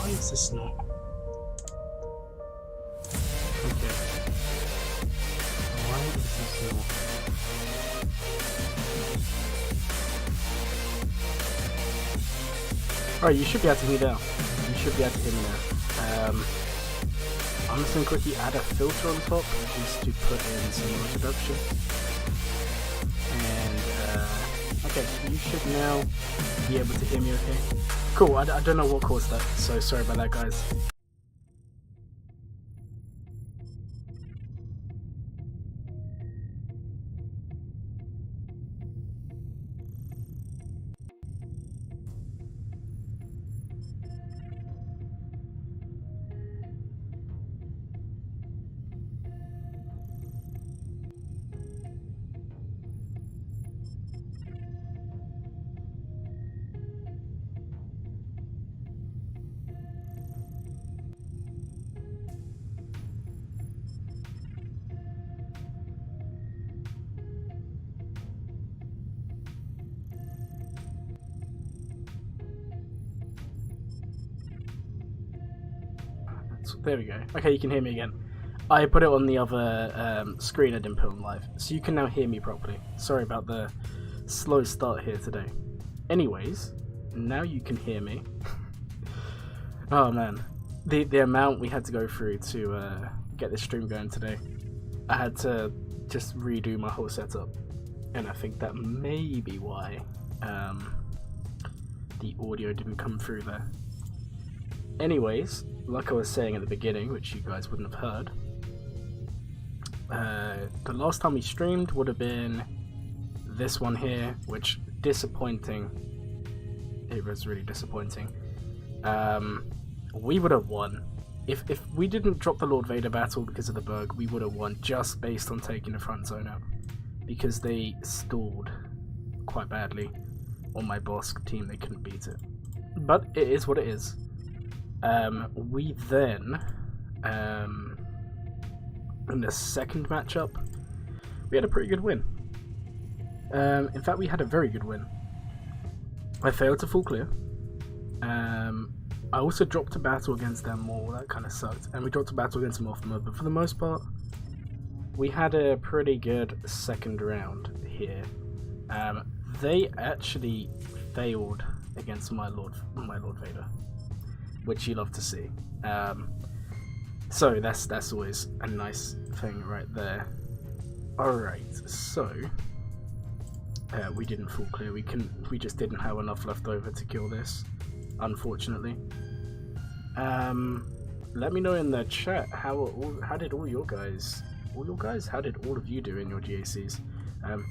Why is this not? Okay. Why is this not? Alright, you should be able to hear me now. You should be able to hear me now. I'm just going to quickly add a filter on top just to put in some introduction. And, okay, you should now be able to hear me okay. Cool, I don't know what caused that, so sorry about that, guys. There we go. Okay, you can hear me again. I put it on the other screen, I didn't put it on live. So you can now hear me properly. Sorry about the slow start here today. Anyways, now you can hear me. Oh man. The amount we had to go through to get this stream going today. I had to just redo my whole setup. And I think that may be why the audio didn't come through there. Anyways, like I was saying at the beginning, which you guys wouldn't have heard, the last time we streamed would have been this one here, which disappointing. It was really disappointing. We would have won. If we didn't drop the Lord Vader battle because of the bug, we would have won just based on taking the front zone out. Because they stalled quite badly on my boss team, they couldn't beat it. But it is what it is. We then, in the second matchup, we had a pretty good win. In fact, we had a very good win. I failed to full clear. I also dropped a battle against them more, that kind of sucked. And we dropped a battle against them often, but for the most part, we had a pretty good second round here. They actually failed against my Lord Vader, which you love to see. So that's always a nice thing right there. Alright, so we didn't full clear. We just didn't have enough left over to kill this, unfortunately. Let me know in the chat how did all of you do in your GACs?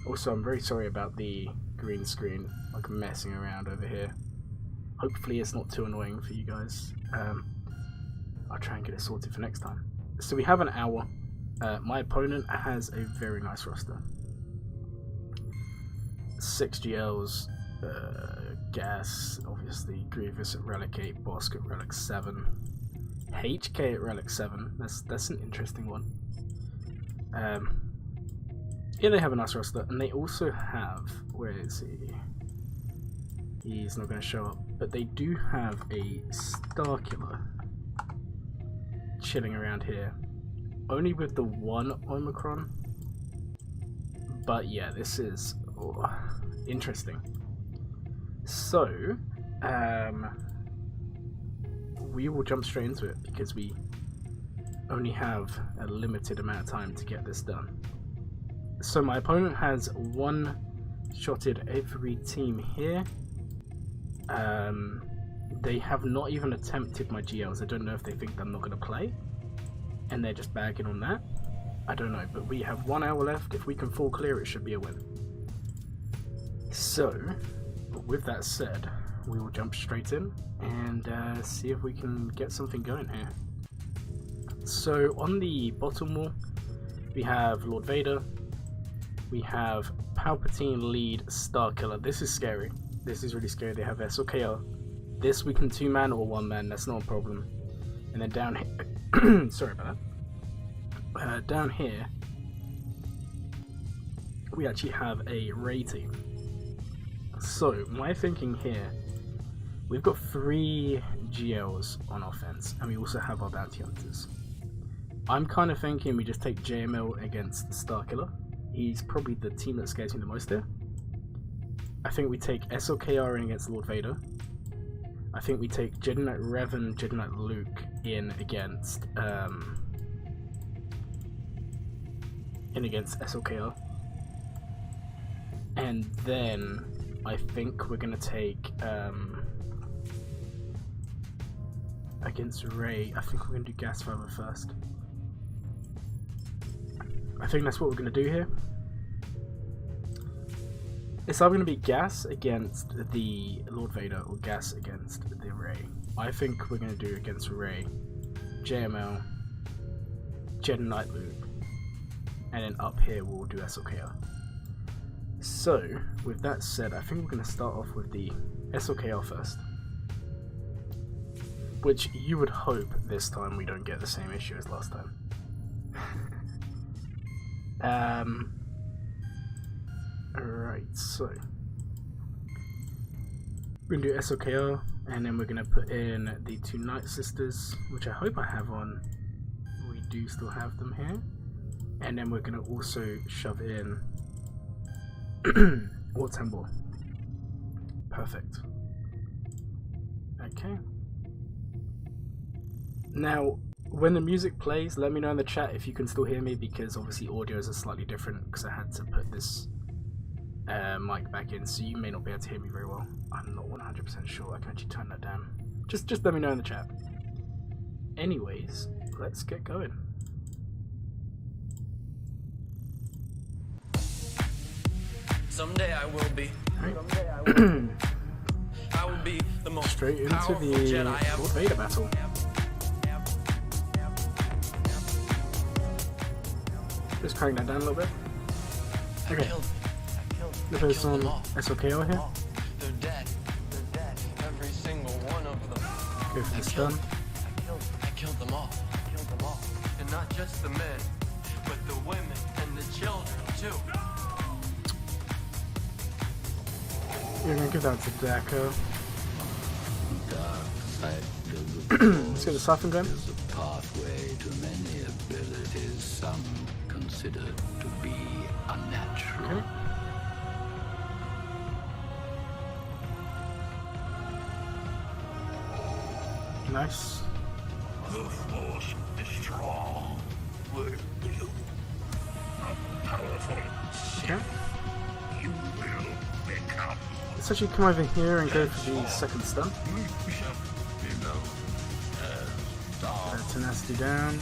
Also, I'm very sorry about the green screen like messing around over here. Hopefully it's not too annoying for you guys. I'll try and get it sorted for next time. So we have an hour. My opponent has a very nice roster. 6 GLs, Gas, obviously, Grievous at Relic 8, Bosk at Relic 7, HK at Relic 7, that's an interesting one. Yeah, they have a nice roster, and they also have, where is he? He's not going to show up, but they do have a Starkiller chilling around here, only with the one Omicron. But yeah, this is interesting. So, we will jump straight into it because we only have a limited amount of time to get this done. So my opponent has one-shotted every team here. They have not even attempted my GLs. I don't know if they think I'm not going to play, and they're just bagging on that. I don't know, but we have 1 hour left. If we can full clear, it should be a win. So, with that said, we will jump straight in and see if we can get something going here. So, on the bottom wall, we have Lord Vader. We have Palpatine lead Starkiller. This is scary. This is really scary. They have SLKR. This we can 2-man or 1-man. That's not a problem. And then down here, sorry about that. Down here, we actually have a Rey team. So my thinking here, we've got 3 GLs on offense, and we also have our bounty hunters. I'm kind of thinking we just take JML against the Starkiller. He's probably the team that scares me the most here. I think we take SLKR in against Lord Vader. I think we take Jedi Knight Rev and Jedi Knight Luke in against SLKR. And then I think we're gonna take against Rey. I think we're gonna do Gas Fiber first. I think that's what we're gonna do here. It's either gonna be Gas against the Lord Vader or Gas against the Rey. I think we're gonna do against Rey, JML, Jedi Knight Luke, and then up here we'll do SLKR. So, with that said, I think we're going to start off with the SLKR first. Which you would hope this time we don't get the same issue as last time. Alright, so we're going to do SLKR, and then we're going to put in the two Night Sisters, which I hope I have on. We do still have them here. And then we're going to also shove in or Temple. Perfect. Okay. Now, when the music plays, let me know in the chat if you can still hear me, because obviously audios are slightly different because I had to put this mic back in, so you may not be able to hear me very well. I'm not 100% sure. I can actually turn that down. Just let me know in the chat. Anyways, let's get going. Someday I will be. Right. I will be the most straight into the Lord Vader battle. Just crank that down a little bit. Okay. Let's put some SLKO here. They're dead. Every single one of them. Go for the stun. I killed them all. And not just the men, but the women and the children too. You're gonna give that to Dako. Let's get the Siphon going. There's a pathway to many abilities, some considered to be unnatural. Okay. Nice. The Force is strong. With you. Powerful. Okay. You will become. Let's actually come over here and go for the second stun. Put Tenacity down.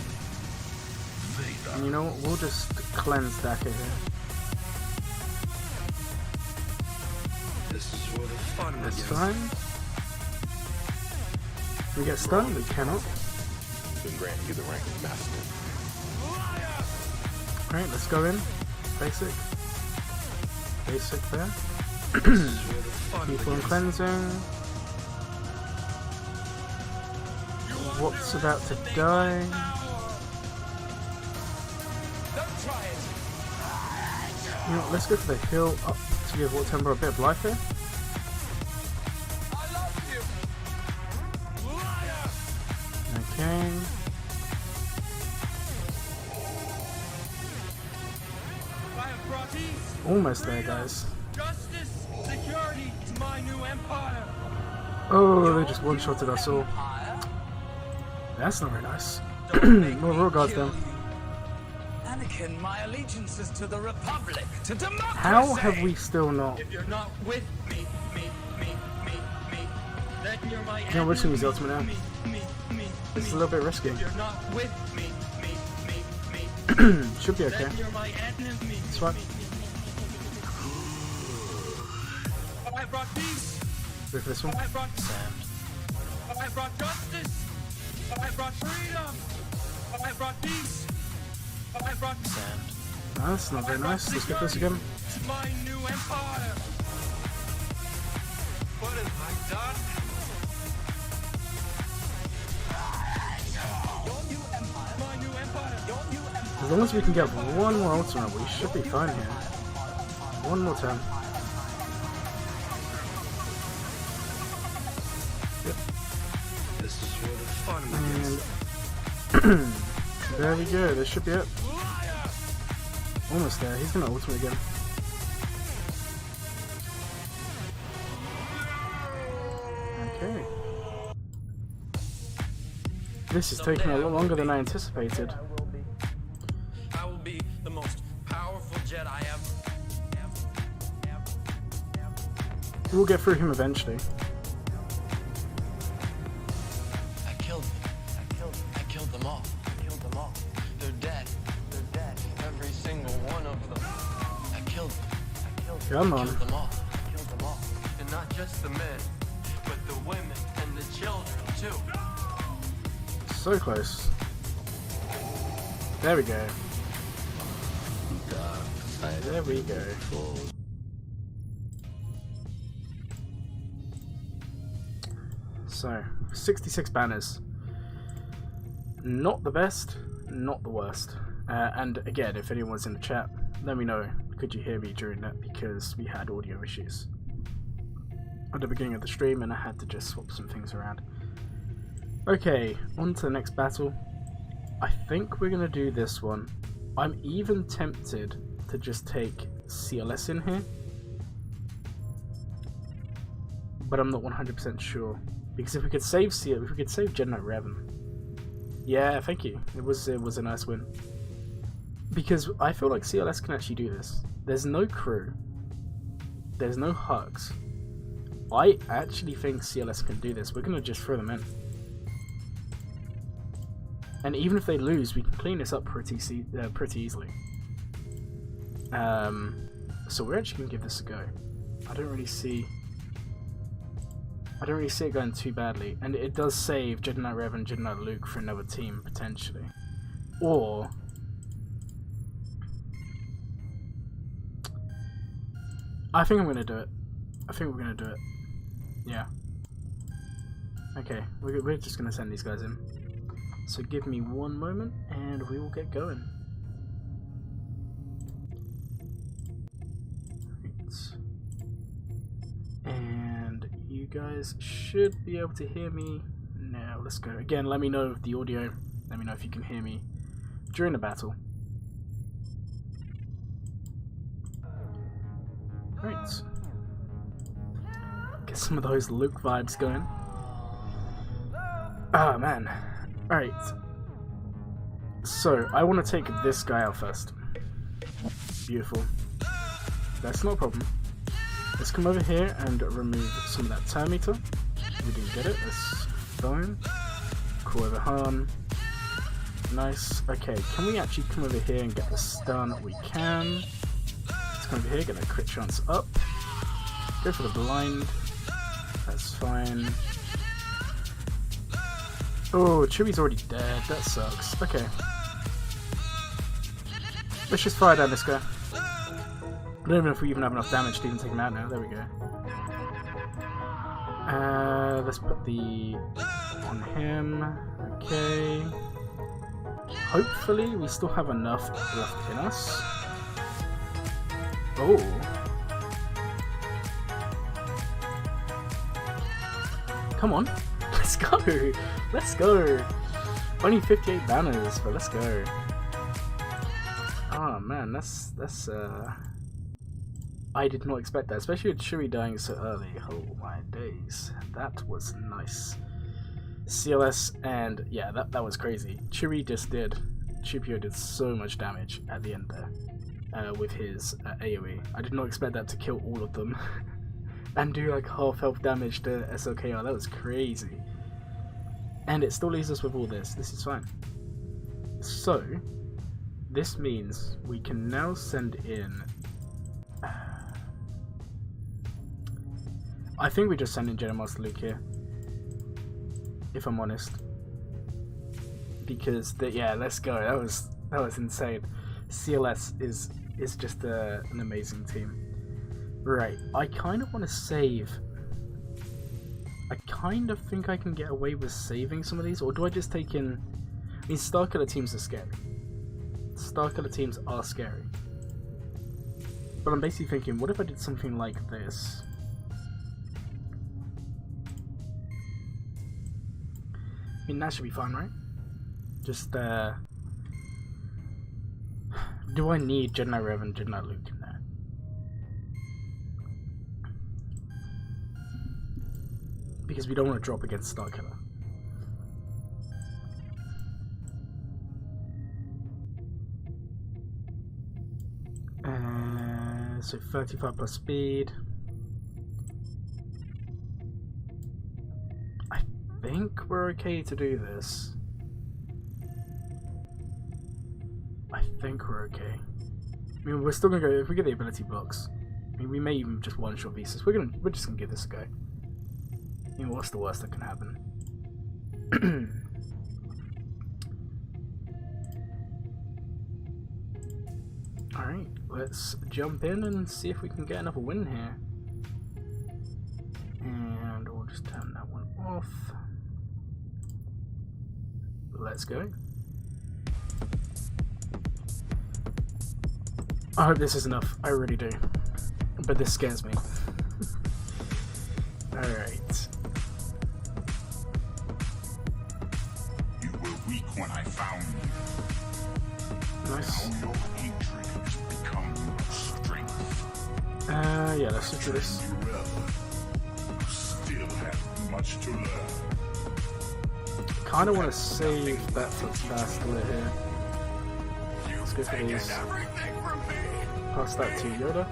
And you know what? We'll just cleanse Daka here. This is where the fun That's fine. Can we get stunned? We cannot. Been granted you the rank of master. Alright, let's go in. Basic. Basic there. Keep on cleansing. What's about to die? You know what, let's go for the hill up to give War Timber a bit of life here. Okay. Almost there, guys. Justice, security to my new empire. Oh, they just one-shotted us all. That's not very nice. More Royal Guards then. Anakin, my allegiance is to the Republic, to democracy. How have we still not? If you're not with me, then you're my enemy. Yeah, we're just gonna use the ultimate now. Me. It's a little bit risky. If you're not with me, Should be okay. then you're my enemy. That's right. I brought peace. Go for this one. I brought sand. I brought justice. I brought freedom. I brought peace. I brought sand. No, that's not very nice. Let's get this again. To my new empire. What have I done? My new empire. As long as we can get one more ultimate, we should be fine here. One more turn. Yep. And there we go, this should be it. Almost there, he's gonna ultimate again. Okay. This is taking a lot longer than I anticipated. I will be the most powerful Jedi ever. We'll get through him eventually. I killed them. I killed them all. They're dead. Every single one of them. I killed them. Come on. Killed them all. And not just the men, but the women and the children too. So close. There we go. There we go. So, 66 banners. Not the best, not the worst. And again, if anyone's in the chat, let me know. Could you hear me during that? Because we had audio issues at the beginning of the stream and I had to just swap some things around. Okay, on to the next battle. I think we're going to do this one. I'm even tempted to just take CLS in here, but I'm not 100% sure. Because if we could save CLS, if we could save Jedi Revan. Yeah, thank you. It was a nice win. Because I feel like CLS can actually do this. There's no crew. There's no hugs. I actually think CLS can do this. We're going to just throw them in. And even if they lose, we can clean this up pretty easily. So we're actually going to give this a go. I don't really see it going too badly. And it does save Jedi Knight Revan and Jedi Knight Luke for another team, potentially. Or I think I'm going to do it. I think we're going to do it. Yeah. Okay, we're just going to send these guys in. So give me one moment and we will get going. Right. And you guys should be able to hear me now. Let's go. Again, let me know the audio. Let me know if you can hear me during the battle. Right. Get some of those Luke vibes going. Ah, man. Alright. So, I want to take this guy out first. Beautiful. That's not a problem. Let's come over here and remove some of that turn meter. We didn't get it. That's fine. KYBER ONE. Nice. Okay, can we actually come over here and get the stun? We can. Let's come over here, get that crit chance up. Go for the blind. That's fine. Oh, Chewie's already dead. That sucks. Okay. Let's just fire down this guy. I don't even know if we even have enough damage to even take him out now. There we go. Let's put the on him. Okay. Hopefully we still have enough left in us. Oh. Come on. Let's go! Let's go! Only 58 banners, but let's go. Oh man, that's I did not expect that, especially with Chewie dying so early. Oh my days. That was nice. CLS, and yeah, that was crazy. Chewie did so much damage at the end there with his AoE. I did not expect that to kill all of them. And do like half health damage to SLKR. That was crazy. And it still leaves us with all this. This is fine. So, this means we can now send in... I think we just send in Jedi Master Luke here. If I'm honest. Because, yeah, let's go. That was insane. CLS is just an amazing team. Right, I kind of want to save... I kind of think I can get away with saving some of these, or do I just take in... I mean, Star Killer teams are scary. Star Killer teams are scary. But I'm basically thinking, what if I did something like this? I mean, that should be fine, right? Just, do I need Jedi Rev and Jedi Luke in there? Because we don't want to drop against Starkiller. So 35 plus speed. I think we're okay to do this. I think we're okay. I mean, we're still gonna go if we get the ability blocks. I mean, we may even just one-shot Visas. We're just gonna give this a go. I mean, what's the worst that can happen? Alright, let's jump in and see if we can get another win here. And we'll just turn that one off. Let's go. I hope this is enough. I really do. But this scares me. Alright. You were weak when I found you. Nice. Now your hatred has become strength. Yeah, let's just do this. You still have much to learn. Kinda wanna save that for Bastila here. Let's go for these. Pass that to Yoda.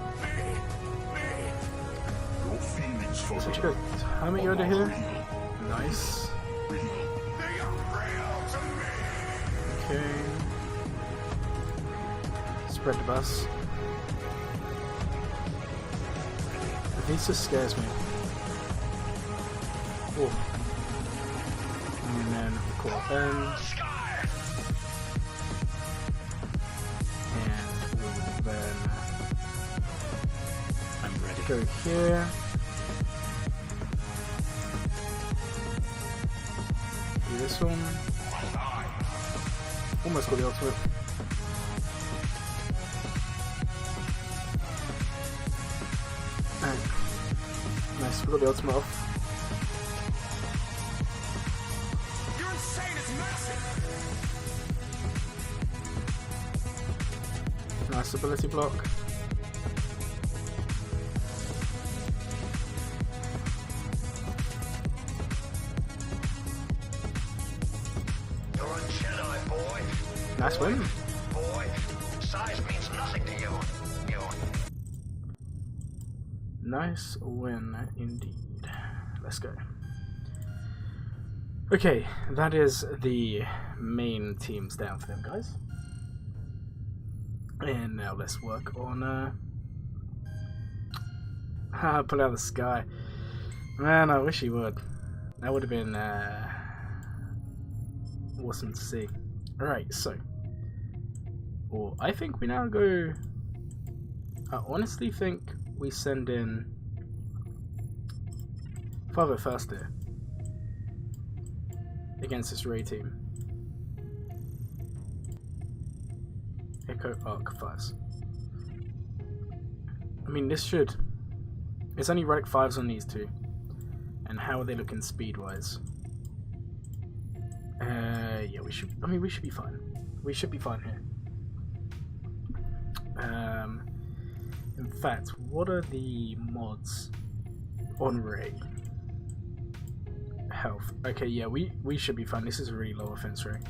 Your feelings for So the you got Hermit Yoda here. Nice. Okay. Spread the bus. Visa scares me. Oh. And then we call them. And we'll then go here. Do this one. Almost got the ultimate. Nice, we got the ultimate off. You're insane, it's massive! Nice ability block. You're a Jedi, boy. Nice win. Boy, size means nothing to you. Nice win indeed. Let's go. Okay, that is the main teams down for them, guys. And now let's work on pull out the sky. Man, I wish he would. That would have been awesome to see. Alright, so well, I think we now go. I honestly think we send in Father first here against this Ray team. Echo Arc 5s. I mean, this should. It's only Relic 5s on these two. And how are they looking speed wise? Yeah, we should. I mean, we should be fine. We should be fine here. In fact, what are the mods on Ray? Health. Okay, yeah, we should be fine. This is a really low offense rate.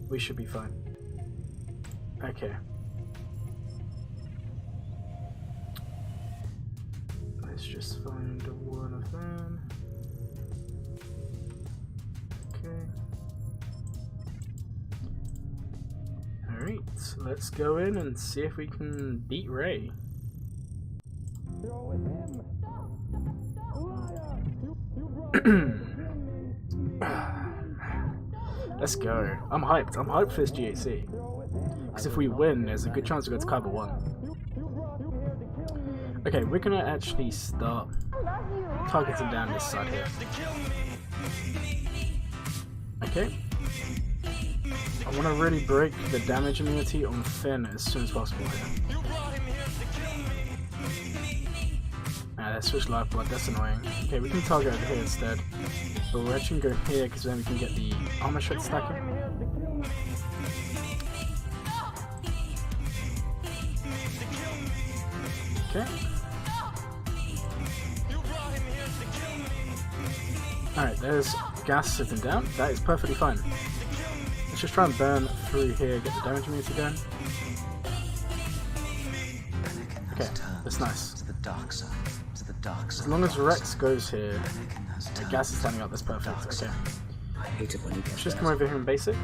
We should be fine. Okay. Let's just find one of them. Okay. Alright, let's go in and see if we can beat Ray. Let's go. I'm hyped. I'm hyped for this GAC. Because if we win, there's a good chance we go to KYBER ONE. Okay, we're gonna actually start targeting down this side here. Okay. I want to really break the damage immunity on Finn as soon as possible here. Let's switch life blood, that's annoying. Okay, we can target over here instead. But we're actually going to go here because then we can get the armor shot stacking. Okay. Alright, there's gas sitting down. That is perfectly fine. Let's just try and burn through here, get the damage meter going. Okay, that's nice. As long as Rex goes here, the gas is standing up, that's perfect. Okay. Let's just come over here and basic.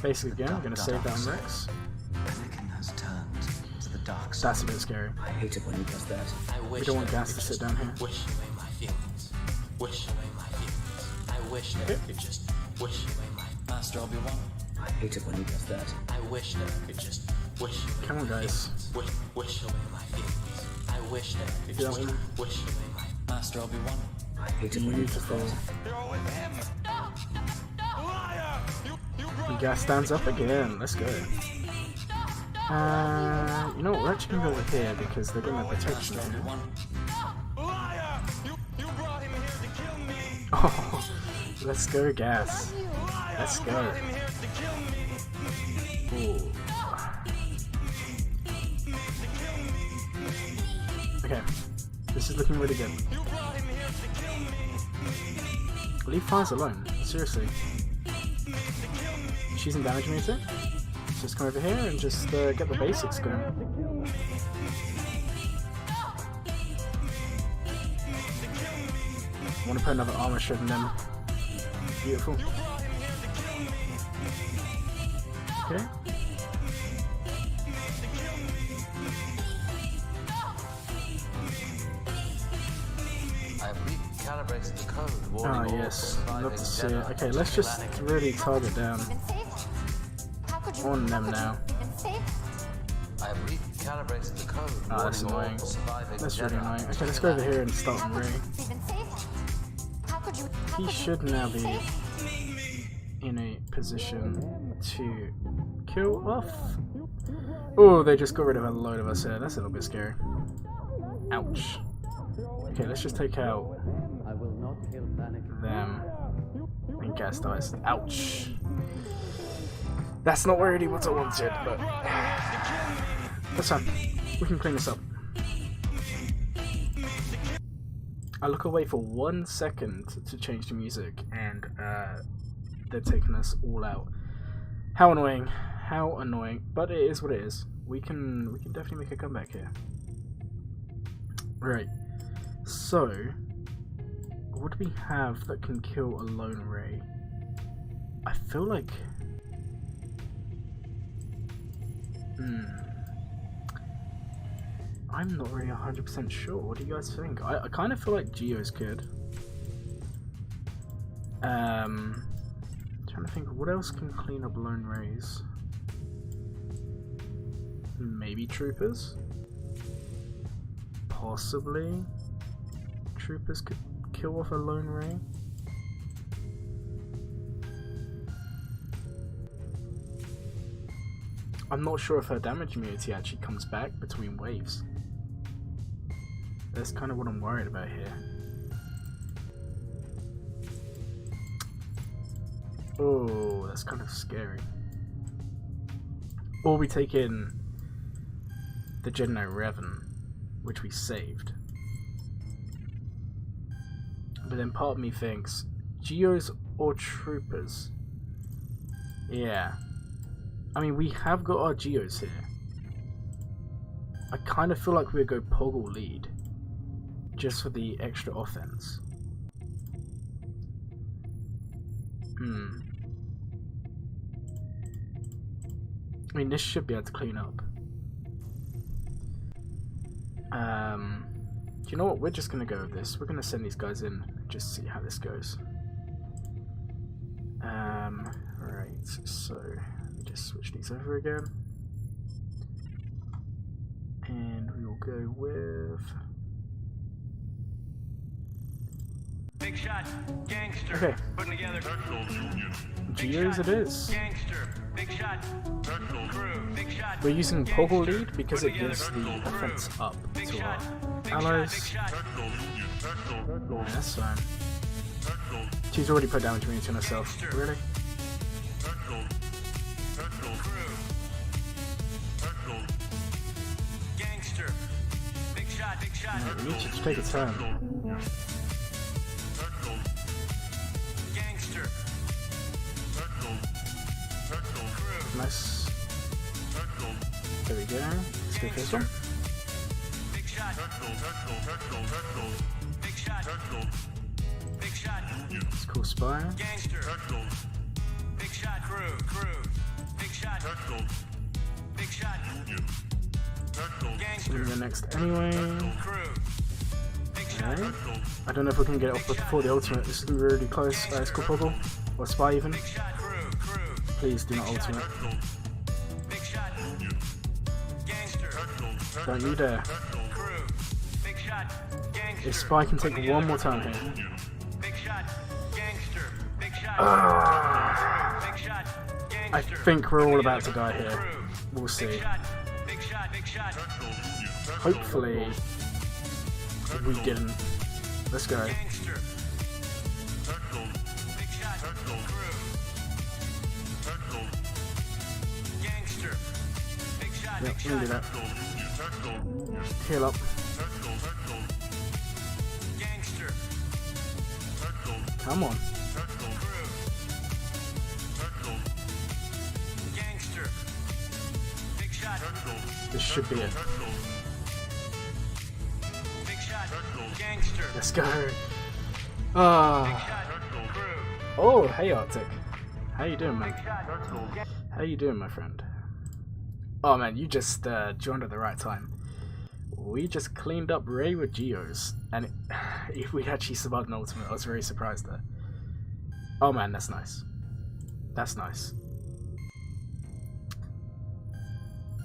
Basic again, I'm going to save that on Rex. That's a bit scary. We don't want gas to sit down here. Okay. Master Obi-Wan. I hate it when he does that. I wish that I could just wish away. Come on, guys. Wish away my feelings. I wish that I could Yeah, just wish away my Master Obi-Wan. I hate it when he does that. The gas stands up again. Let's go. You know what? We're actually going to go over here because they're going to have protection here. Oh, let's go, gas. Let's go. Ooh. Okay, this is looking really good. Leave fires alone, seriously. She's in damage meter. Just come over here and just get the basics going. Want to put another armor shred in them. Beautiful. Okay. Recalibrated the code. Oh yes, love to see it. Okay, let's just really target down on them now. I have recalibrated the code. Oh, that's annoying. That's really annoying. Okay, let's go over here and start on Ray. He should now be in a position to kill off. Oh, they just got rid of a load of us here. That's a little bit scary. Ouch. Okay, let's just take out them and gas dice. Ouch. That's not really what I wanted, but that's fine. We can clean this up. I look away for 1 second to change the music, and they're taking us all out. How annoying! How annoying! But it is what it is. We can definitely make a comeback here. Right. So, what do we have that can kill a lone ray? I feel like. I'm not really 100% sure. What do you guys think? I kind of feel like Geo's could. Trying to think, what else can clean up lone rays? Maybe troopers? Possibly. Troopers could kill off a lone ray. I'm not sure if her damage immunity actually comes back between waves. That's kind of what I'm worried about here. Oh, that's kind of scary. Or we take in the Jedi Revan, which we saved. But then part of me thinks, Geos or Troopers? Yeah. I mean, we have got our Geos here. I kind of feel like we'd go Poggle lead, just for the extra offense. I mean, this should be able to clean up. Do you know what? We're just going to go with this. We're going to send these guys in and just see how this goes. Right, so let me just switch these over again. And we will go with... Big shot, gangster. Okay. Putting together. Geos it is. Gangster, big shot. Crew, big shot. We're using Poggle lead because it gives the offense up to our allies. Yeah, that's fine. She's already put damage meter on herself. Really? Gangster, big shot, big shot. Yeah, we need to take a turn. Gangster. Nice. There we go. Let's go for this one. Big shot. Big shot. Big shot. Let's call Spy. Gangster. Big shot. Crew. Big shot. Big shot. We're Gangster. gonna go next anyway. Crew. Big shot. Alright. I don't know if we can get it off before the ultimate. This is gonna be really close. Let's call Poggle. Or Spy even. Big shot. Crew. Please do not ultimate. Big shot. Gangster. Don't you dare. Crew. Big shot. Gangster. If Spy can take one more turn here. Big shot. Gangster. Big shot. Big shot. I Gangster. think we're all about to die here. We'll see. Big shot. Big shot. Big shot. Hopefully we didn't. Let's go. Gangster. Big shot. Crew. Gangster. Big shot. Yep, Big we can do shot. that. Heal up. Gangster. Come on. Crew. Gangster. Big shot. This should be it. Big shot. Gangster. Let's go. Ah. Shot. Crew. Oh, hey Arctic. How you doing, man? Shot. How you doing, my friend? Oh man, you just joined at the right time. We just cleaned up Ray with Geos, and if we actually survived an ultimate, I was very surprised there. Oh man, that's nice. That's nice.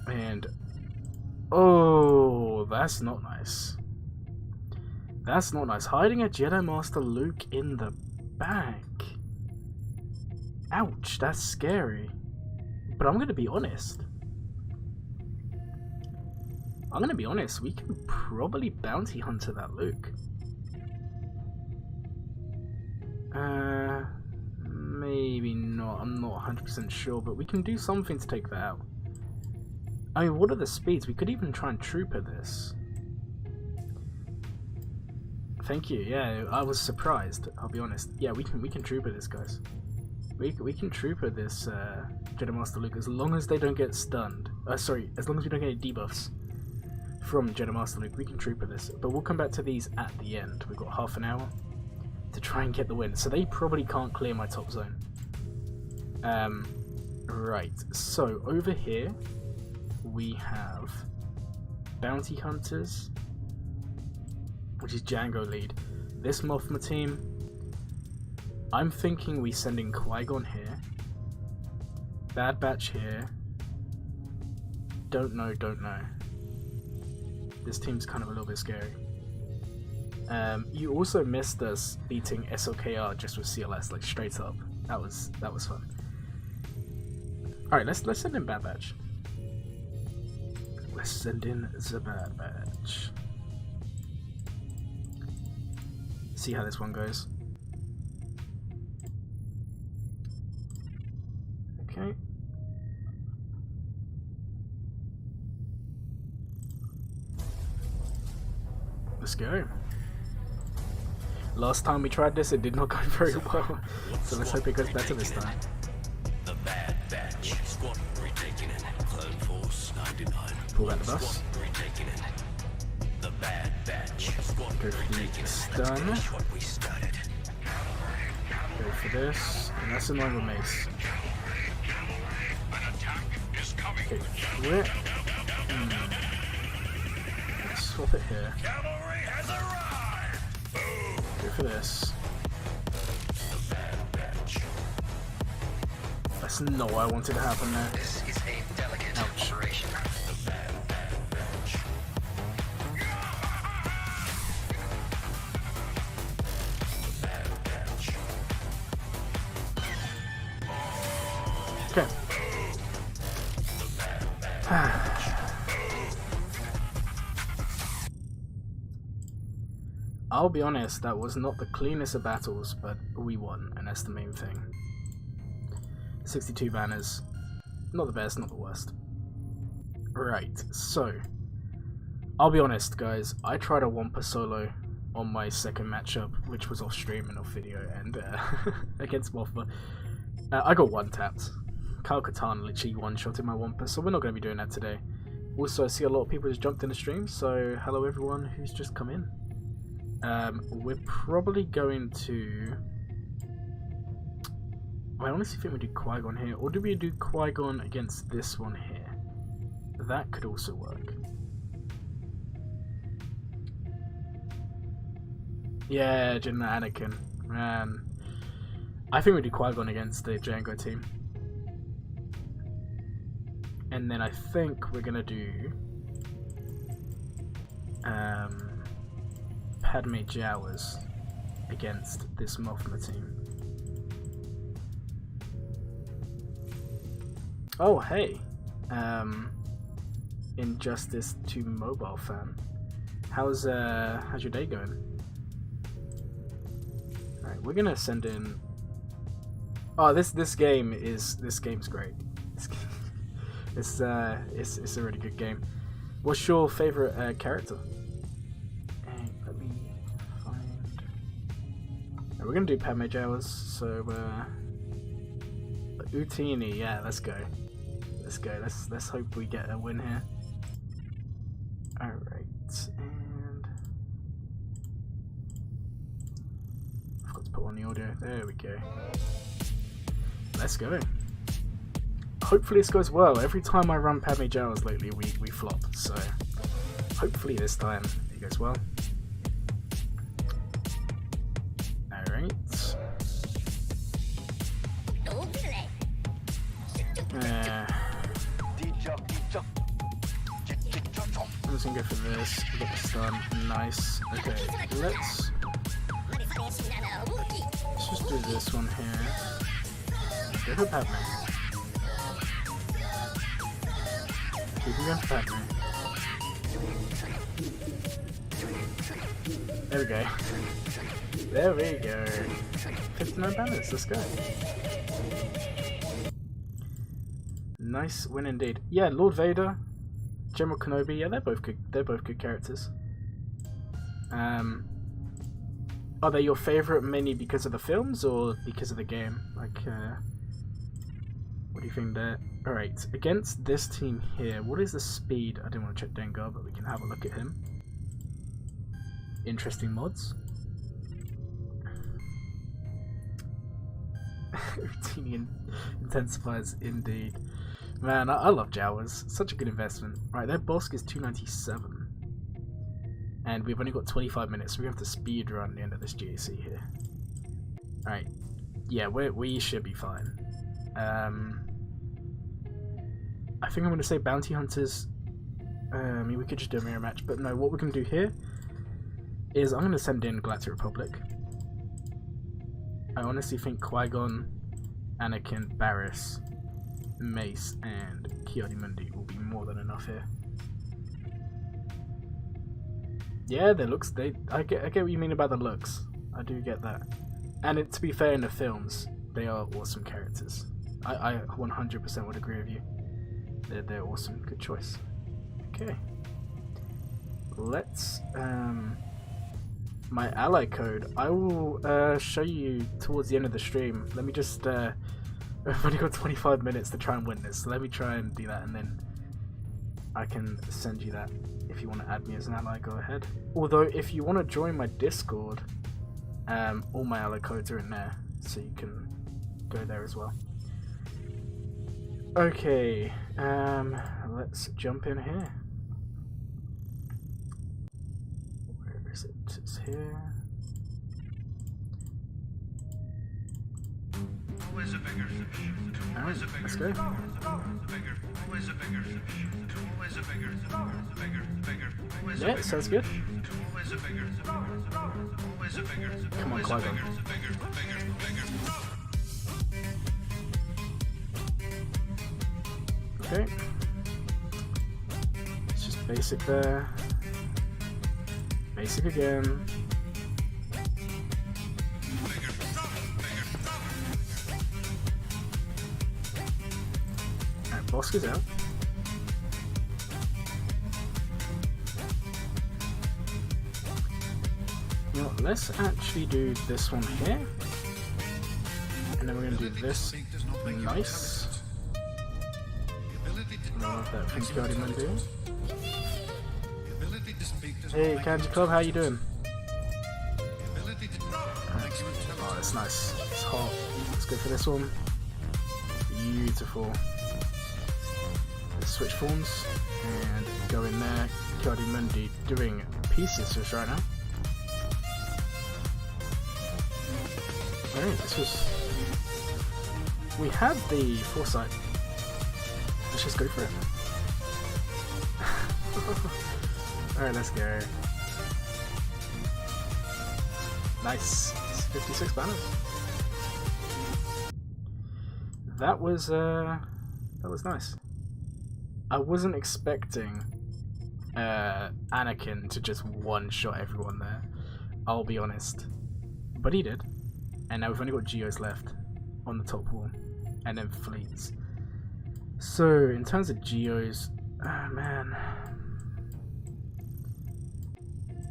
And oh, that's not nice. That's not nice. Hiding a Jedi Master Luke in the back. Ouch, that's scary. But I'm gonna be honest. We can probably bounty hunter that Luke. Maybe not. I'm not 100% sure, but we can do something to take that out. I mean, what are the speeds? We could even try and trooper this. Thank you. Yeah, I was surprised. I'll be honest. Yeah, we can trooper this, guys. We can trooper this Jedi Master Luke as long as they don't get stunned. Sorry, as long as we don't get any debuffs from Jedi Master Luke, we can trooper this. But we'll come back to these at the end. We've got half an hour to try and get the win. So they probably can't clear my top zone. Right. So over here we have Bounty Hunters, which is Django lead. This Mothma team, I'm thinking we send in Qui-Gon here, Bad Batch here, don't know. This team's kind of a little bit scary. You also missed us beating SLKR just with CLS, like straight up. That was fun. Alright, let's send in Bad Batch. Let's send in the Bad Batch. See how this one goes. Okay. Let's go. Last time we tried this, it did not go very well. So let's hope it goes better this time. The Bad Batch. Squad retaking it. Clone Force 99. Pull out the bus. Retaking it. The Bad Batch. Squad Go for the stun. what we started. Go for this. And that's annoying with Mace. Okay, flip. Let's swap it here. Go for this. That's not what I wanted to happen there. This is a delicate Ouch. operation. Okay. I'll be honest, that was not the cleanest of battles, but we won, and that's the main thing. 62 banners. Not the best, not the worst. Right, so I'll be honest, guys. I tried a Wampa solo on my second matchup, which was off stream and off video, and against Mothma. I got one-tapped. Kyle Katan literally one-shotted my Wampa, so we're not going to be doing that today. Also, I see a lot of people just jumped in the stream, so hello everyone who's just come in. We're probably going to... I honestly think we do Qui-Gon here, or do we do Qui-Gon against this one here? That could also work. Yeah, Jin and Anakin. Man. I think we do Qui-Gon against the Django team. And then I think we're gonna do Padme Jawas against this Mothma team. Oh hey, Injustice 2 mobile fan. How's your day going? Alright, we're gonna send in. Oh, this game's great. It's a really good game. What's your favorite character? Hey, let me find. Right, we're gonna do Padme Jawas, so Utini, yeah, let's go. Let's hope we get a win here. Alright, and I forgot to put on the audio. There we go. Let's go. Hopefully this goes well. Every time I run Padme Jawas lately, we flop. So hopefully this time it goes well. Alright. I'm just gonna go for this. We get the stun. Nice. Okay, let's just do this one here. Go for Padme. Keep him going for Padme. There we go. There we go. 59 banners. Let's go. Nice win indeed. Yeah, Lord Vader, General Kenobi. Yeah, they're both good. They're both good characters. Are they your favorite mainly because of the films or because of the game? Like, what do you think there? All right, against this team here, what is the speed? I didn't want to check Dengar, but we can have a look at him. Interesting mods. Routine intensifiers indeed. Man, I love Jawas. Such a good investment. Right, their boss is 297. And we've only got 25 minutes, so we have to speed run the end of this GAC here. Alright. Yeah, we should be fine. I think I'm going to say Bounty Hunters. I mean, we could just do a mirror match, but no, what we're going to do here is I'm going to send in Galactic Republic. I honestly think Qui-Gon, Anakin, Barriss, Mace, and Ki-Adi-Mundi will be more than enough here. Yeah, their looks, I get what you mean about the looks. I do get that. And to be fair, in the films, they are awesome characters. I 100% would agree with you. They're awesome. Good choice. Okay. Let's, my ally code, I will show you towards the end of the stream. Let me just, I've only got 25 minutes to try and win this, so let me try and do that, and then I can send you that. If you want to add me as an ally, go ahead. Although, if you want to join my Discord, all my ally codes are in there, so you can go there as well. Okay, let's jump in here. Where is it? It's here. Alright, let's go. Yeah, sounds good. Come on, Qui-Gon. Okay. It's just basic there. Basic again. Alright, boss goes out. You know what, let's actually do this one here. And then we're going to do this. Nice. Love that thing KYBER do. Hey, Kanji Club, how you doing? Oh, that's nice. It's hot. Let's go for this one. Beautiful. Let's switch forms and go in there. KYBER doing pieces just right now. Alright, this was... We had the foresight. Let's just go for it. Alright, let's go. Nice. 56 banners. That was nice. I wasn't expecting Anakin to just one-shot everyone there. I'll be honest. But he did. And now we've only got Geos left on the top wall. And then fleets. So, in terms of Geos, man.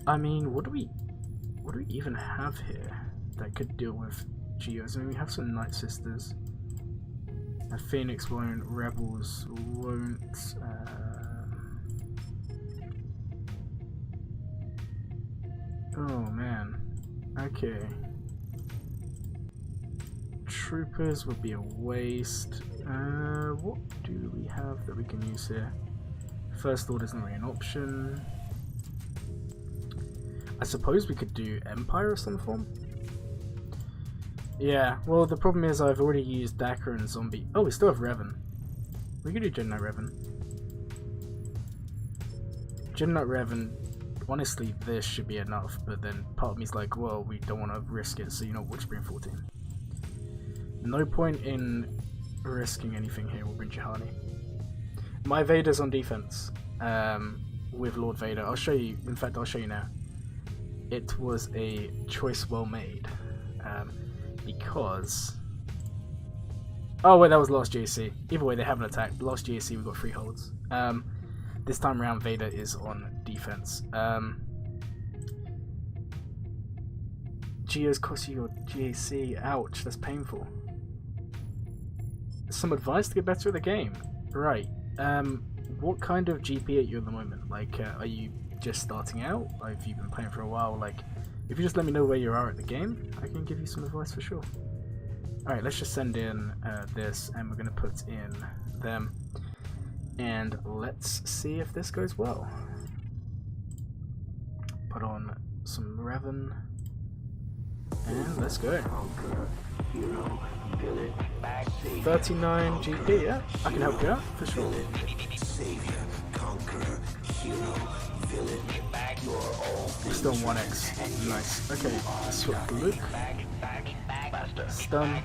I mean, what do we even have here that could deal with Geos? I mean, we have some Night Sisters. Phoenix won't, Rebels won't. Oh man. Okay. Troopers would be a waste. What do we have that we can use here? First Order isn't really an option. I suppose we could do Empire of some form. Yeah, well the problem is I've already used Dakar and Zombie. Oh, we still have Revan. We could do Jedi Knight Revan. Jedi Knight Revan, honestly this should be enough, but then part of me is like, well, we don't want to risk it, so you know, Witchbring 14. No point in risking anything here with Rinjahani. My Vader's on defense with Lord Vader. I'll show you, in fact I'll show you now. It was a choice well made. Because... Oh wait, that was last GAC. Either way, they haven't attacked. Last GAC we got 3 holds. This time around Vader is on defense. Geos cost you your GAC. Ouch, that's painful. Some advice to get better at the game. Right. What kind of GP are you at the moment? Like, are you just starting out? Or have you been playing for a while? Like, if you just let me know where you are at the game, I can give you some advice for sure. Alright, let's just send in this, and we're going to put in them. And let's see if this goes well. Put on some Revan. And let's go. 39 GP, yeah, I can help you out, for sure. Still 1x, nice. Okay, let's swap to Luke. Stun.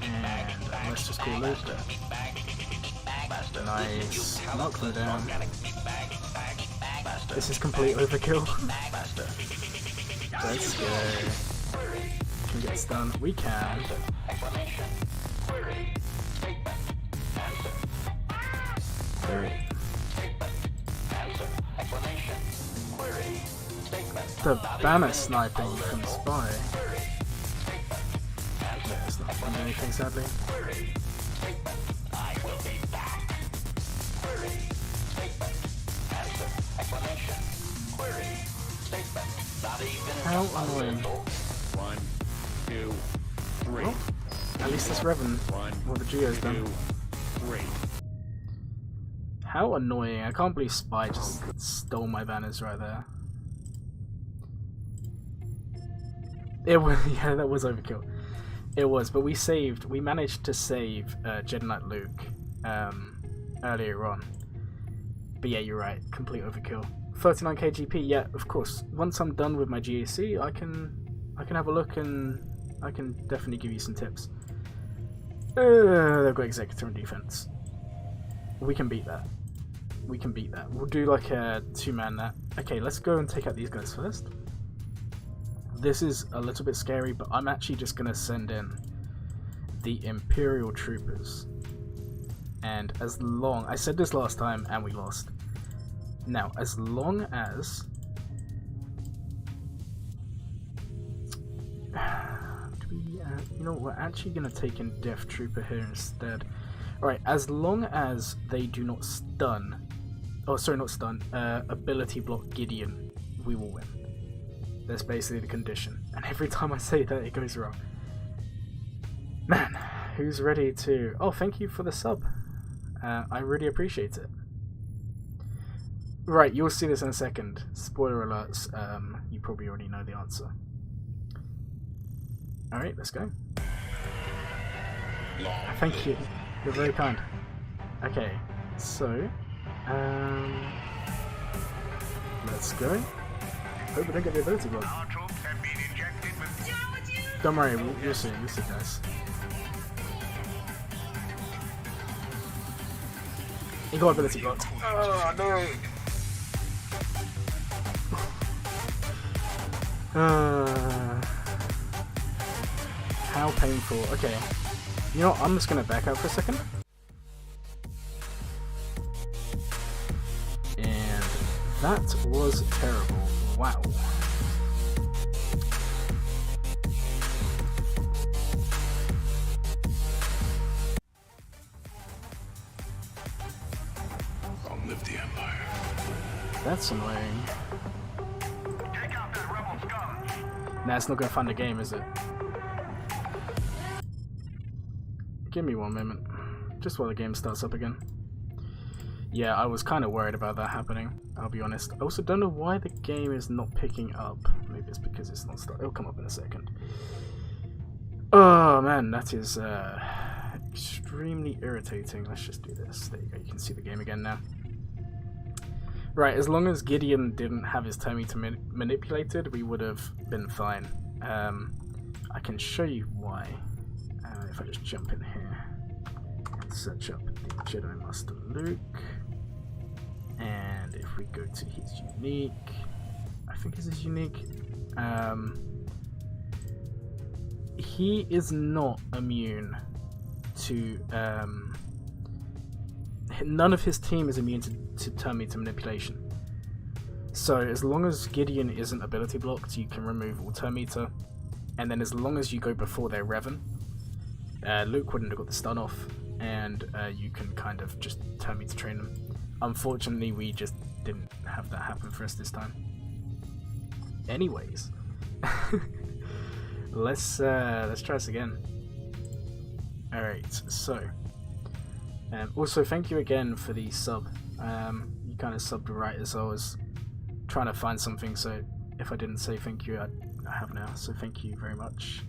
And let's just call Luke. Nice. Knock them down. This is complete overkill. Let's go. Can we get stunned? We can. The banner sniping from Spy. Yeah, it's not fun anything, sadly. How annoying. 1, 2, 3. Well, at least this Revan, what the Geo's done. 3. How annoying. I can't believe Spy just stole my banners right there. It was, yeah, that was overkill. It was, but we managed to save Jedi Knight Luke earlier on. But yeah, you're right, complete overkill. 39k GP, yeah, of course. Once I'm done with my GAC, I can have a look and I can definitely give you some tips. They've got Executor on defense. We can beat that. We can beat that. We'll do like a 2-man that. Okay, let's go and take out these guys first. This is a little bit scary, but I'm actually just going to send in the Imperial Troopers. And as long... I said this last time and we lost. Now, as long as... you know, we're actually going to take in Death Trooper here instead. Alright, as long as they do not stun... Oh, sorry, not stun. Ability block Gideon, we will win. That's basically the condition. And every time I say that, it goes wrong. Man, who's ready to... Oh, thank you for the sub. I really appreciate it. Right, you'll see this in a second. Spoiler alerts, you probably already know the answer. Alright, let's go. Thank you. You're very kind. Okay, so... let's go. Hope we don't get the ability block. Don't worry, we'll see, guys. He got ability block. Oh no! How painful. Okay. You know what, I'm just gonna back out for a second. And that was terrible. Wow. I'll live the Empire. That's annoying. Take out that rebel scum. Nah, it's not gonna fund the game, is it? Give me one moment. Just while the game starts up again. Yeah, I was kind of worried about that happening, I'll be honest. I also don't know why the game is not picking up. Maybe it's because it's not starting. It'll come up in a second. Oh man, that is extremely irritating. Let's just do this. There you go, you can see the game again now. Right, as long as Gideon didn't have his Terminator manipulated, we would have been fine. I can show you why. If I just jump in here and search up the Jedi Master Luke. And if we go to his unique, I think this is unique. He is not immune to. None of his team is immune to Terminator manipulation. So as long as Gideon isn't ability blocked, you can remove all Terminator. And then as long as you go before their Revan, Luke wouldn't have got the stun off, and you can kind of just Terminator train them. Unfortunately, we just didn't have that happen for us this time. Anyways, let's try this again. All right, so also thank you again for the sub. You kind of subbed right as I was trying to find something, so if I didn't say thank you, I have now. So thank you very much.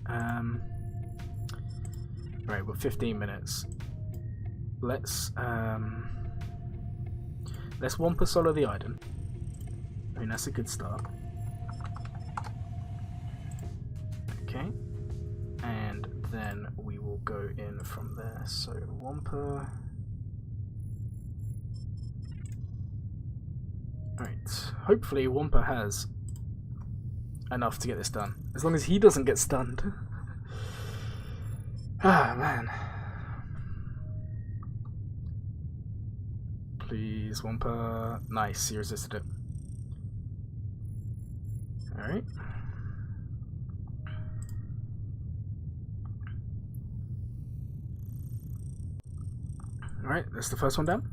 Right, we're 15 minutes. Let's Wampa solo the Iden. I mean, that's a good start. Okay, and then we will go in from there. So Wampa. Alright, hopefully Wampa has enough to get this done. As long as he doesn't get stunned. Ah, man. Please, Wampa. Nice, he resisted it. Alright. Alright, that's the first one down.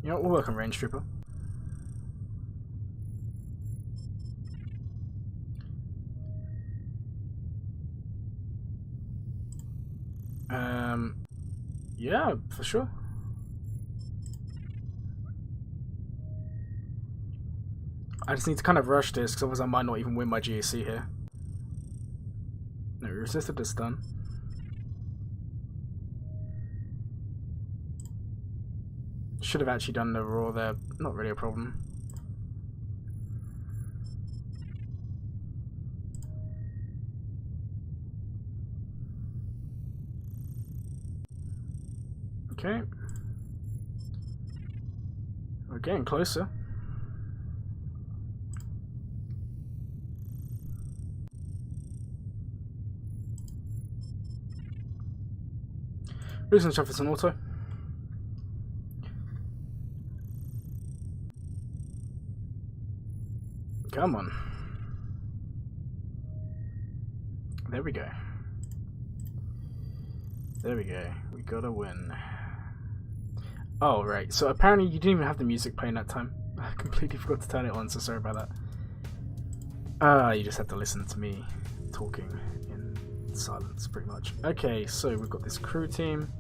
You know what, we'll work on Range Trooper. Yeah, for sure. I just need to kind of rush this, because otherwise I might not even win my GAC here. No, we resisted the stun. Should have actually done the raw there, not really a problem. Okay. We're getting closer. Losing stuff is an auto. Come on. There we go. There we go. We got a win. Oh, right. So apparently you didn't even have the music playing that time. I completely forgot to turn it on, so sorry about that. You just have to listen to me talking in silence, pretty much. Okay, so we've got this crew team,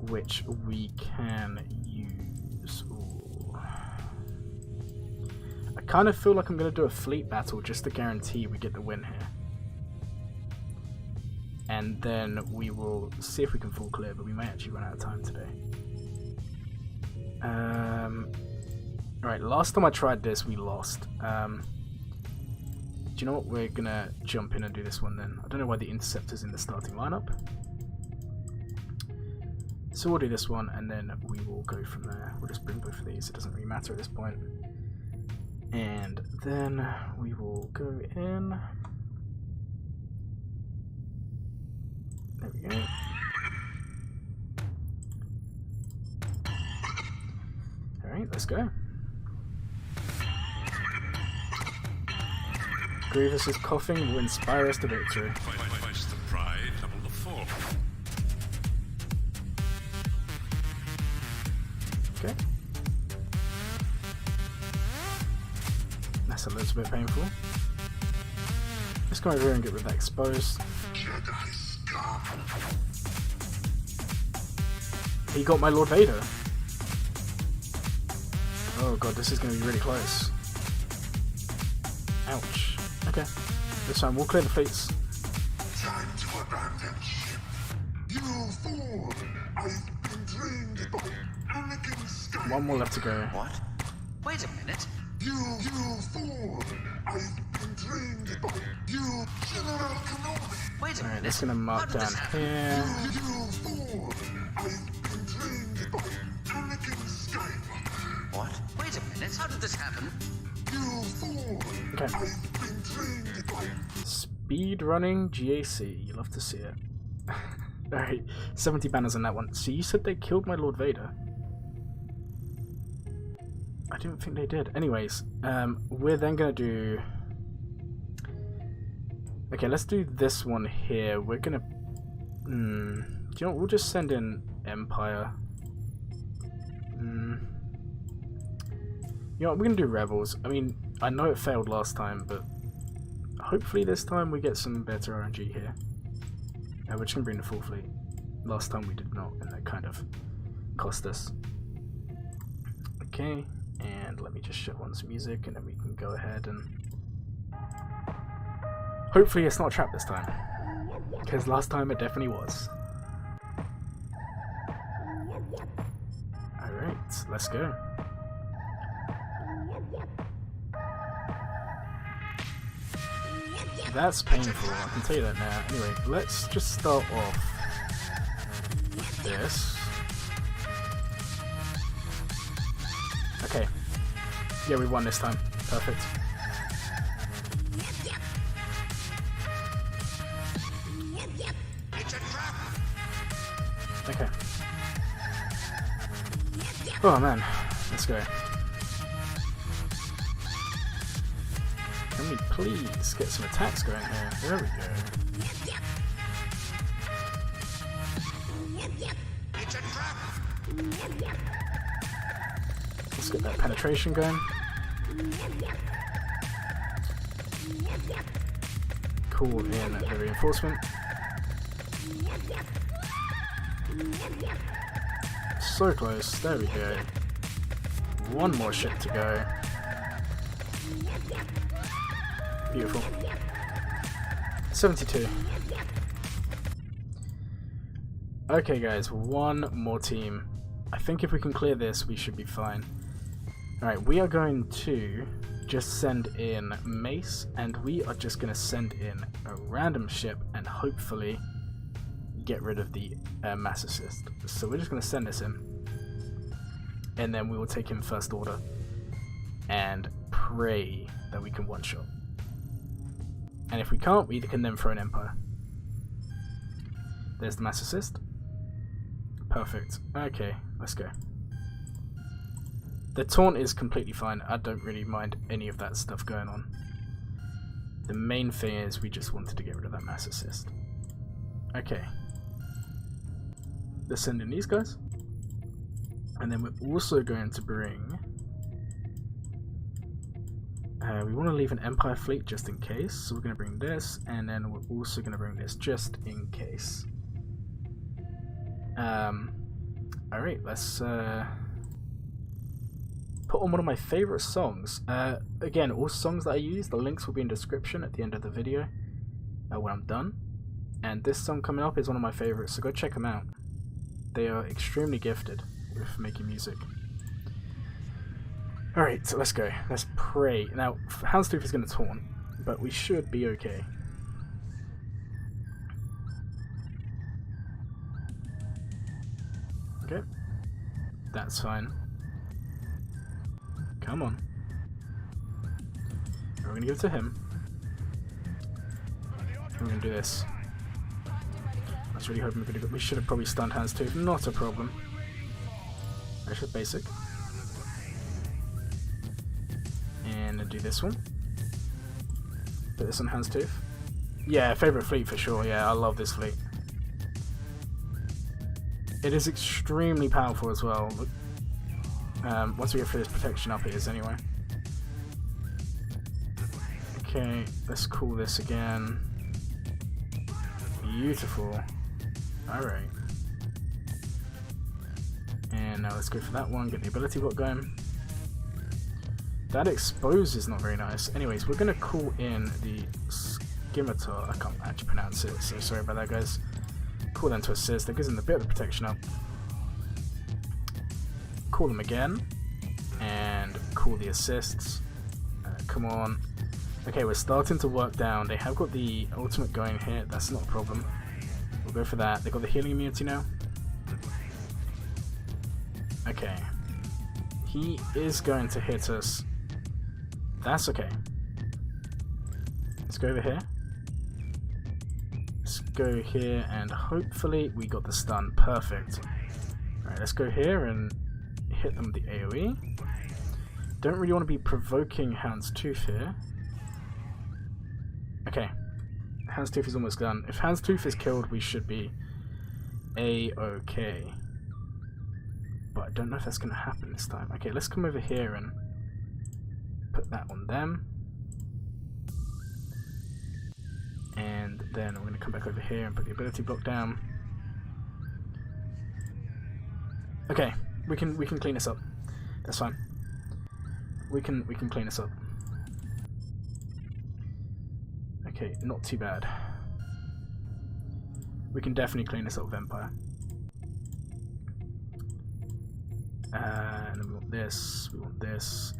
which we can use. Ooh. I kind of feel like I'm going to do a fleet battle just to guarantee we get the win here. And then we will see if we can full clear, but we may actually run out of time today. Alright, last time I tried this, we lost. Do you know what? We're gonna jump in and do this one then. I don't know why the Interceptor's in the starting lineup. So we'll do this one, and then we will go from there. We'll just bring both of these, it doesn't really matter at this point. And then we will go in. There we go. Alright, let's go. Grievous's coughing will inspire us to victory. Twice the pride, double the fall. Okay. That's a little bit painful. Let's go over here and get rid of that exposed. He got my Lord Vader. Oh god, this is going to be really close. Ouch. Okay. This time we'll clear the fleets. Time to abandon ship. You fool! I've been trained by Anakin Skywalker. One more left to go. What? Wait a minute. You fool! I've been trained by you, General Kenobi. Wait a Alright, minute. that's going to mark down here. You fool! I've been trained by Anakin Skywalker. What? Wait a minute. How did this happen? You fool! Okay. I've been trained by Speed running GAC. You love to see it. Alright, 70 banners on that one. So you said they killed my Lord Vader? I didn't think they did. Anyways, we're then going to do... Okay, let's do this one here. We're going to... do you know what? We'll just send in Empire. You know what? We're going to do Rebels. I mean, I know it failed last time, but hopefully this time we get some better RNG here. We're just going to bring the full fleet. Last time we did not, and that kind of cost us. Okay, and let me just shut on some music, and then we can go ahead and... Hopefully it's not a trap this time, because last time it definitely was. Alright, let's go. That's painful, I can tell you that now. Anyway, let's just start off with this. Okay. Yeah, we won this time. Perfect. Okay. Oh man, let's go. Can we please get some attacks going here? There we go. Let's get that penetration going. Call in the reinforcement. So close, there we go. One more ship to go. Beautiful. 72. Okay guys, one more team. I think if we can clear this, we should be fine. Alright, we are going to just send in Mace, and we are just going to send in a random ship, and hopefully... get rid of the mass assist. So we're just going to send this in, and then we will take in first order and pray that we can one-shot. And if we can't, we can then throw an Empire. There's the mass assist. Perfect. Okay, let's go. The taunt is completely fine. I don't really mind any of that stuff going on. The main thing is we just wanted to get rid of that mass assist. Okay. Let's send in these guys. And then we're also going to bring... we want to leave an Empire fleet just in case. So we're going to bring this, and then we're also going to bring this just in case. Alright, let's... put on one of my favourite songs. Again, all songs that I use, the links will be in the description at the end of the video when I'm done. And this song coming up is one of my favourites, so go check them out. They are extremely gifted with making music. Alright, so let's go. Let's pray. Now, Houndstooth is going to taunt, but we should be okay. Okay. That's fine. Come on. We're going to give it to him. We're going to do this. I was really hoping we should have probably stunned Houndstooth. Not a problem. That's just basic. And do this one. Put this on Houndstooth. Yeah, favourite fleet for sure. Yeah, I love this fleet. It is extremely powerful as well. Once we get through this protection up, it is anyway. Okay, let's call this again. Beautiful. Alright. And now let's go for that one, get the ability block going. That expose is not very nice. Anyways, we're going to call in the Scimitar. I can't actually pronounce it, so sorry about that, guys. Call them to assist. That gives them a bit of the protection up. Call them again. And call the assists. Come on. Okay, we're starting to work down. They have got the ultimate going here. That's not a problem. We'll go for that. They've got the healing immunity now. Okay. He is going to hit us. That's okay. Let's go over here. Let's go here and hopefully we got the stun. Perfect. Alright, let's go here and hit them with the AoE. Don't really want to be provoking Houndstooth here. Okay. Houndstooth is almost done. If Houndstooth is killed, we should be A-okay. But I don't know if that's going to happen this time. Okay, let's come over here and put that on them. And then we're going to come back over here and put the ability block down. Okay, we can clean this up. That's fine. We can clean this up. Okay, not too bad. We can definitely clean this up with Empire. And then we want this,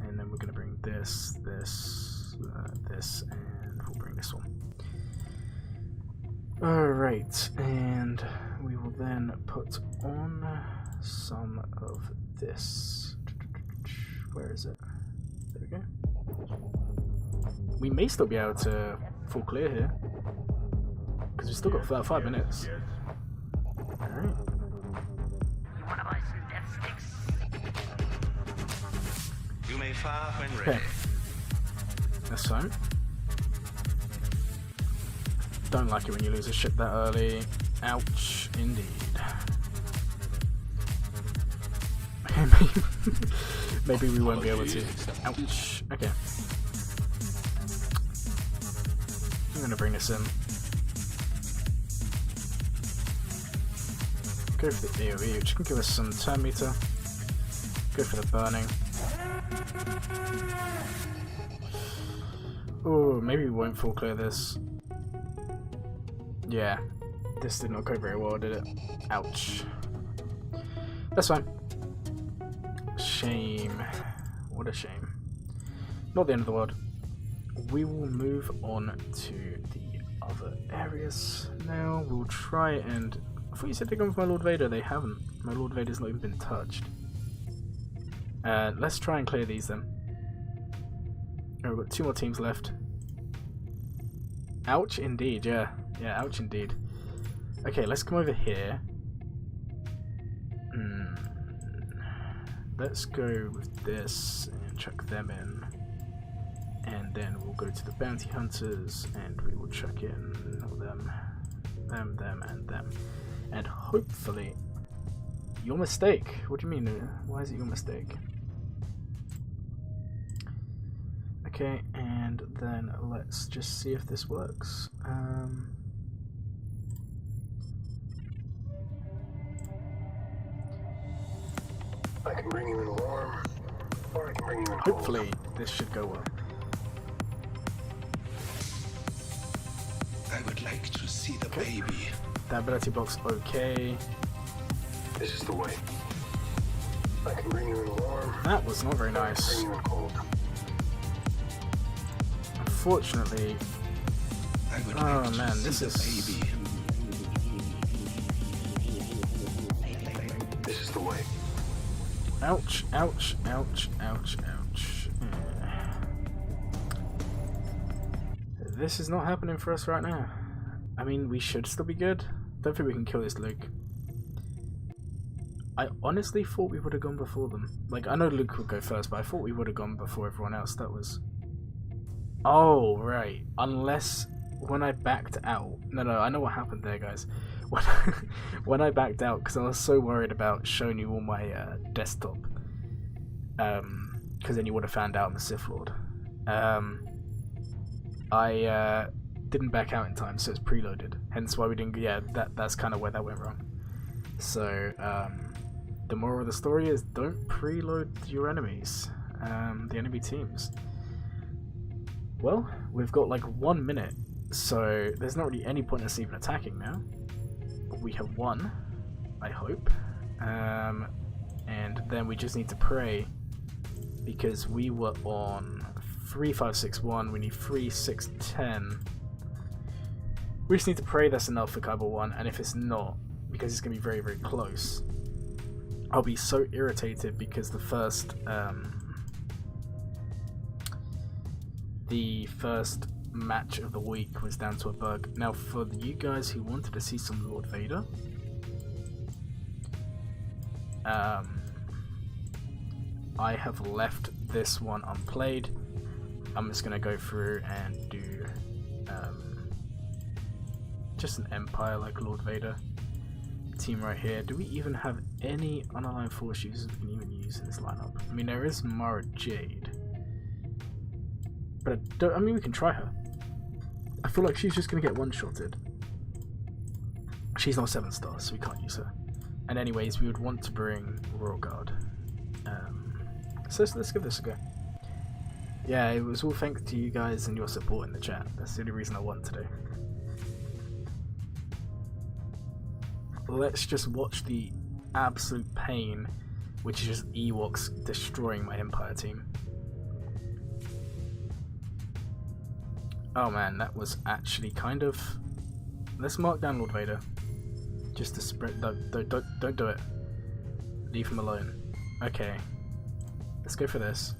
and then we're going to bring this, this, and we'll bring this one. Alright, and we will then put on some of this. Where is it? There we go. We may still be able to full clear here, because we've still got about 5 minutes. Alright. You may fire when Okay. ready. That's fine. Don't like it when you lose a ship that early. Ouch, indeed. Maybe we won't be able to. Ouch. Okay. I'm gonna bring this in. Go for the AoE, which can give us some turn meter. Go for the burning. Oh, maybe we won't full clear this. Yeah, this did not go very well, did it? Ouch. That's fine. Shame. What a shame. Not the end of the world. We will move on to the other areas now. We'll try and I thought you said they're going for my Lord Vader. They haven't. My Lord Vader's not even been touched. Let's try and clear these then. Oh, we've got 2 more teams left. Ouch indeed, yeah. Yeah, ouch indeed. Okay, let's come over here. Let's go with this and chuck them in. And then we'll go to the bounty hunters and we will chuck in them, and them. And hopefully... Your mistake? What do you mean? Why is it your mistake? Okay, and then let's just see if this works. I can bring you in warm, or I can bring you in cold. Hopefully, this should go well. I would like to see the baby. That ability box, okay. This is the way. I can bring you in warm. That was not very nice. Bring you in cold. Unfortunately, I would oh like man, to this see is... the baby. This is the way. Ouch, ouch, ouch, ouch, ouch. This is not happening for us right now. I mean, we should still be good. Don't think we can kill this Luke. I honestly thought we would have gone before them. Like, I know Luke would go first, but I thought we would have gone before everyone else. That was... Oh, right. Unless when I backed out... No, I know what happened there, guys. When I backed out, because I was so worried about showing you all my desktop. Because then you would have found out I'm a Sith Lord. I didn't back out in time, so it's preloaded. Hence why we didn't... Yeah, that's kind of where that went wrong. So, the moral of the story is don't preload your enemies. The enemy teams. Well, we've got like 1 minute, so there's not really any point in us even attacking now. But we have won, I hope. And then we just need to pray, because we were on 3561, we need 3610. We just need to pray that's enough for KYBER ONE, and if it's not, because it's going to be very, very close, I'll be so irritated because the first match of the week was down to a bug. Now, for you guys who wanted to see some Lord Vader, I have left this one unplayed. I'm just gonna go through and do just an Empire like Lord Vader team right here. Do we even have any unaligned force users we can even use in this lineup? I mean, there is Mara Jade, but I mean, we can try her. I feel like she's just gonna get one-shotted. She's not 7 stars, so we can't use her. And anyways, we would want to bring Royal Guard. So let's give this a go. Yeah, it was all thanks to you guys and your support in the chat. That's the only reason I won today. Let's just watch the absolute pain, which is just Ewoks destroying my Empire team. Oh man, that was actually kind of... Let's mark down Lord Vader. Just to spread... Don't do it. Leave him alone. Okay. Let's go for this.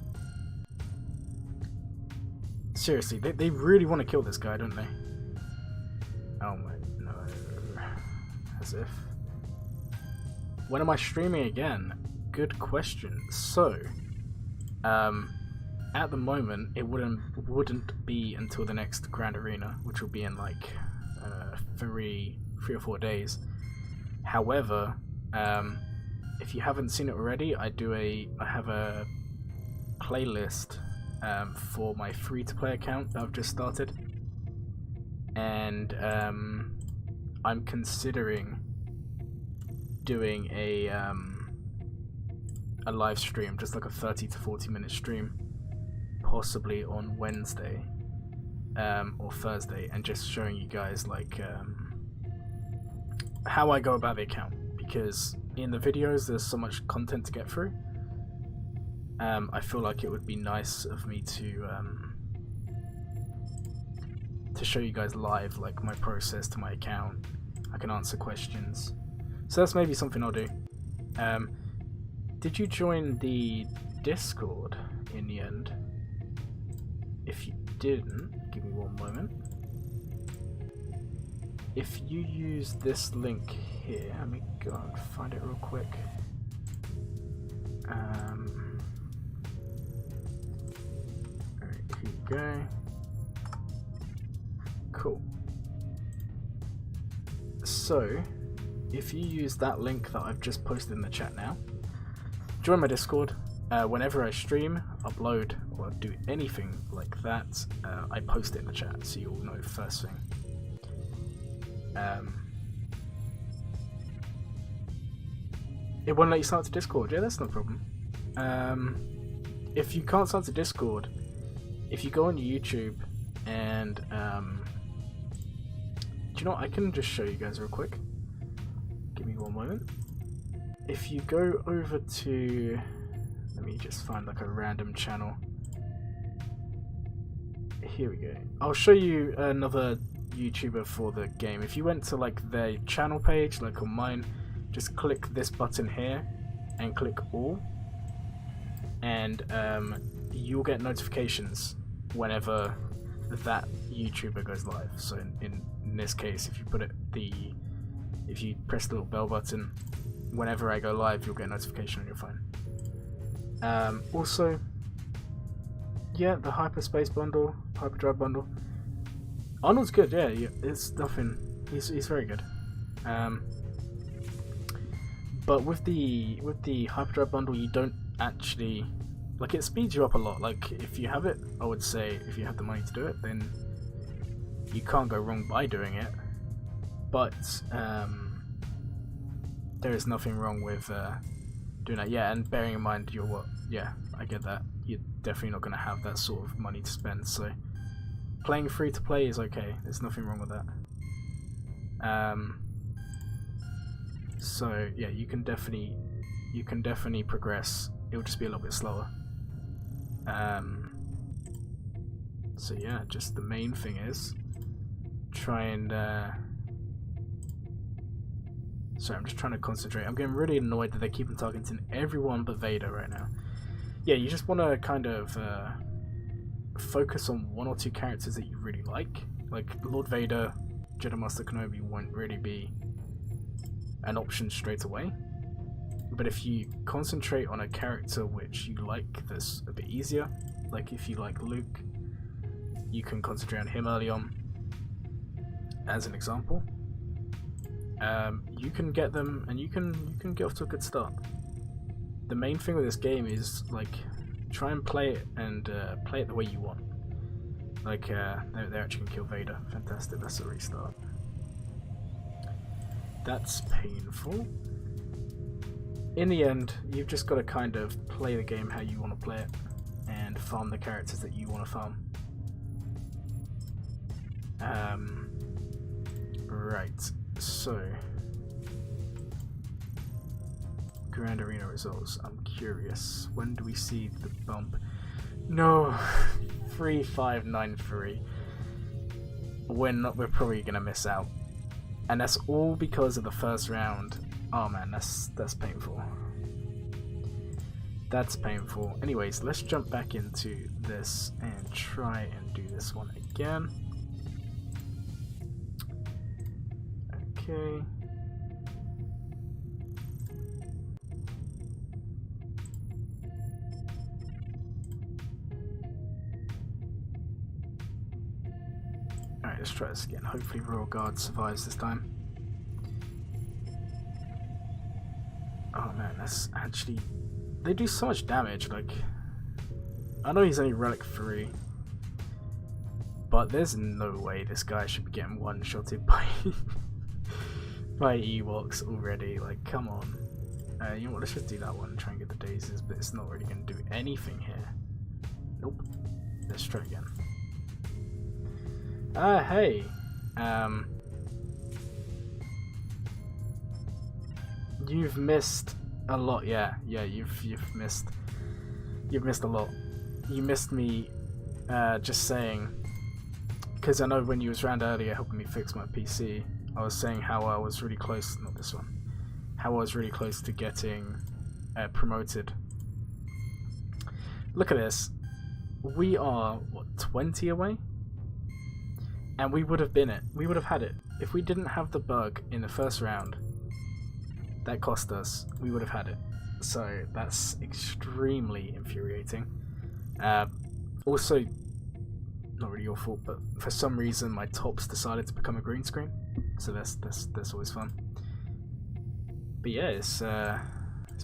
Seriously, they really want to kill this guy, don't they? Oh my... No. As if... When am I streaming again? Good question. So... at the moment, it wouldn't be until the next Grand Arena, which will be in like 3 or 4 days. However, if you haven't seen it already, I have a playlist for my free-to-play account that I've just started, and I'm considering doing a live stream, just like a 30 to 40 minute stream, possibly on Wednesday or Thursday, and just showing you guys like how I go about the account, because in the videos there's so much content to get through. I feel like it would be nice of me to show you guys live like my process to my account. I can answer questions, So that's maybe something I'll do. Did you join the Discord in the end? If you didn't, give me one moment. If you use this link here, let me go and find it real quick. Alright, here you go. Cool. So, if you use that link that I've just posted in the chat now, join my Discord. Whenever I stream, upload, or do anything like that, I post it in the chat so you'll know first thing. It won't let you start to Discord. Yeah, that's no problem. If you can't start to Discord, if you go on YouTube and do you know what? I can just show you guys real quick. Give me one moment. If you go over to, let me just find like a random channel. Here we go. I'll show you another YouTuber for the game. If you went to like their channel page, like on mine, just click this button here and click all, and you'll get notifications whenever that YouTuber goes live. So in this case, if you if you press the little bell button, whenever I go live, you'll get a notification on your phone. Also, yeah, the hyperspace bundle, hyperdrive bundle. Arnold's good, yeah. It's nothing. He's very good. But with the hyperdrive bundle, you don't actually, like, it speeds you up a lot. Like, if you have it, I would say if you have the money to do it, then you can't go wrong by doing it. But there is nothing wrong with doing that. Yeah, and bearing in mind yeah, I get that. You're definitely not going to have that sort of money to spend, so playing free to play is okay. There's nothing wrong with that. So yeah, you can definitely progress. It'll just be a little bit slower. So yeah, just the main thing is try and sorry, I'm just trying to concentrate. I'm getting really annoyed that they keep on targeting everyone but Vader right now. Yeah, you just want to kind of focus on one or two characters that you really like. Like Lord Vader, Jedi Master Kenobi won't really be an option straight away. But if you concentrate on a character which you like that's a bit easier, like if you like Luke, you can concentrate on him early on, as an example. You can get them, and you can get off to a good start. The main thing with this game is like try and play it and play it the way you want. Like they actually can kill Vader. Fantastic. That's a restart. That's painful. In the end, you've just got to kind of play the game how you want to play it and farm the characters that you want to farm. Right, so Grand Arena results. I'm curious. When do we see the bump? No, 3593. We're probably gonna miss out, and that's all because of the first round. Oh man, that's painful. That's painful. Anyways, let's jump back into this and try and do this one again. Okay. Alright, let's try this again. Hopefully Royal Guard survives this time. Oh man, that's actually... They do so much damage, like... I know he's only Relic 3, but there's no way this guy should be getting one-shotted by... by Ewoks already, like, come on. You know what, let's just do that one and try and get the daisies, but it's not really going to do anything here. Nope. Let's try again. Hey. You've missed a lot, yeah, you've missed a lot. You missed me just saying, because I know when you was around earlier helping me fix my PC, I was saying how I was really close, not this one, how I was really close to getting promoted. Look at this. We are, what, 20 away? And we would have been it. We would have had it. If we didn't have the bug in the first round, that cost us, we would have had it. So that's extremely infuriating. Also, not really your fault, but for some reason my tops decided to become a green screen. So that's always fun. But yeah, it's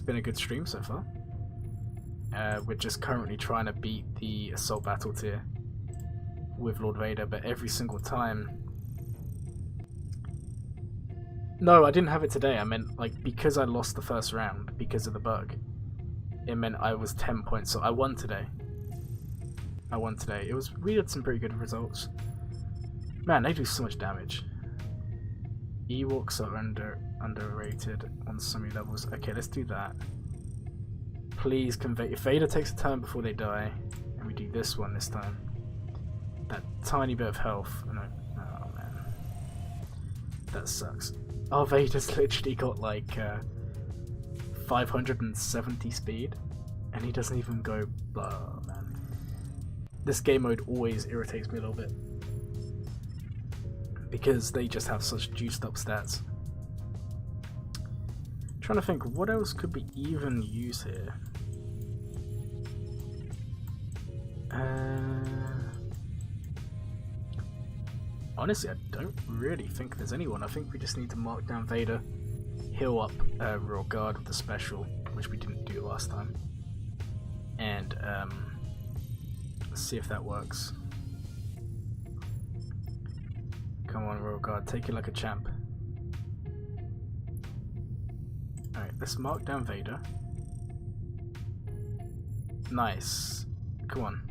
been a good stream so far. We're just currently trying to beat the Assault Battle tier with Lord Vader, but every single time... No, I didn't have it today. I meant, like, because I lost the first round because of the bug, it meant I was 10 points, so I won today. We had some pretty good results. Man, they do so much damage. Ewoks are underrated on so many levels. Okay, let's do that. Please convey. If Vader takes a turn before they die, and we do this one this time, that tiny bit of health. No, oh man, that sucks. Oh, Vader's literally got like 570 speed, and he doesn't even go. Oh man, this game mode always irritates me a little bit because they just have such juiced up stats. Trying to think, what else could we even use here? Honestly, I don't really think there's anyone. I think we just need to mark down Vader, heal up Royal Guard with the special, which we didn't do last time, and see if that works. Come on, Royal Guard, take it like a champ. Alright, let's mark down Vader. Nice. Come on.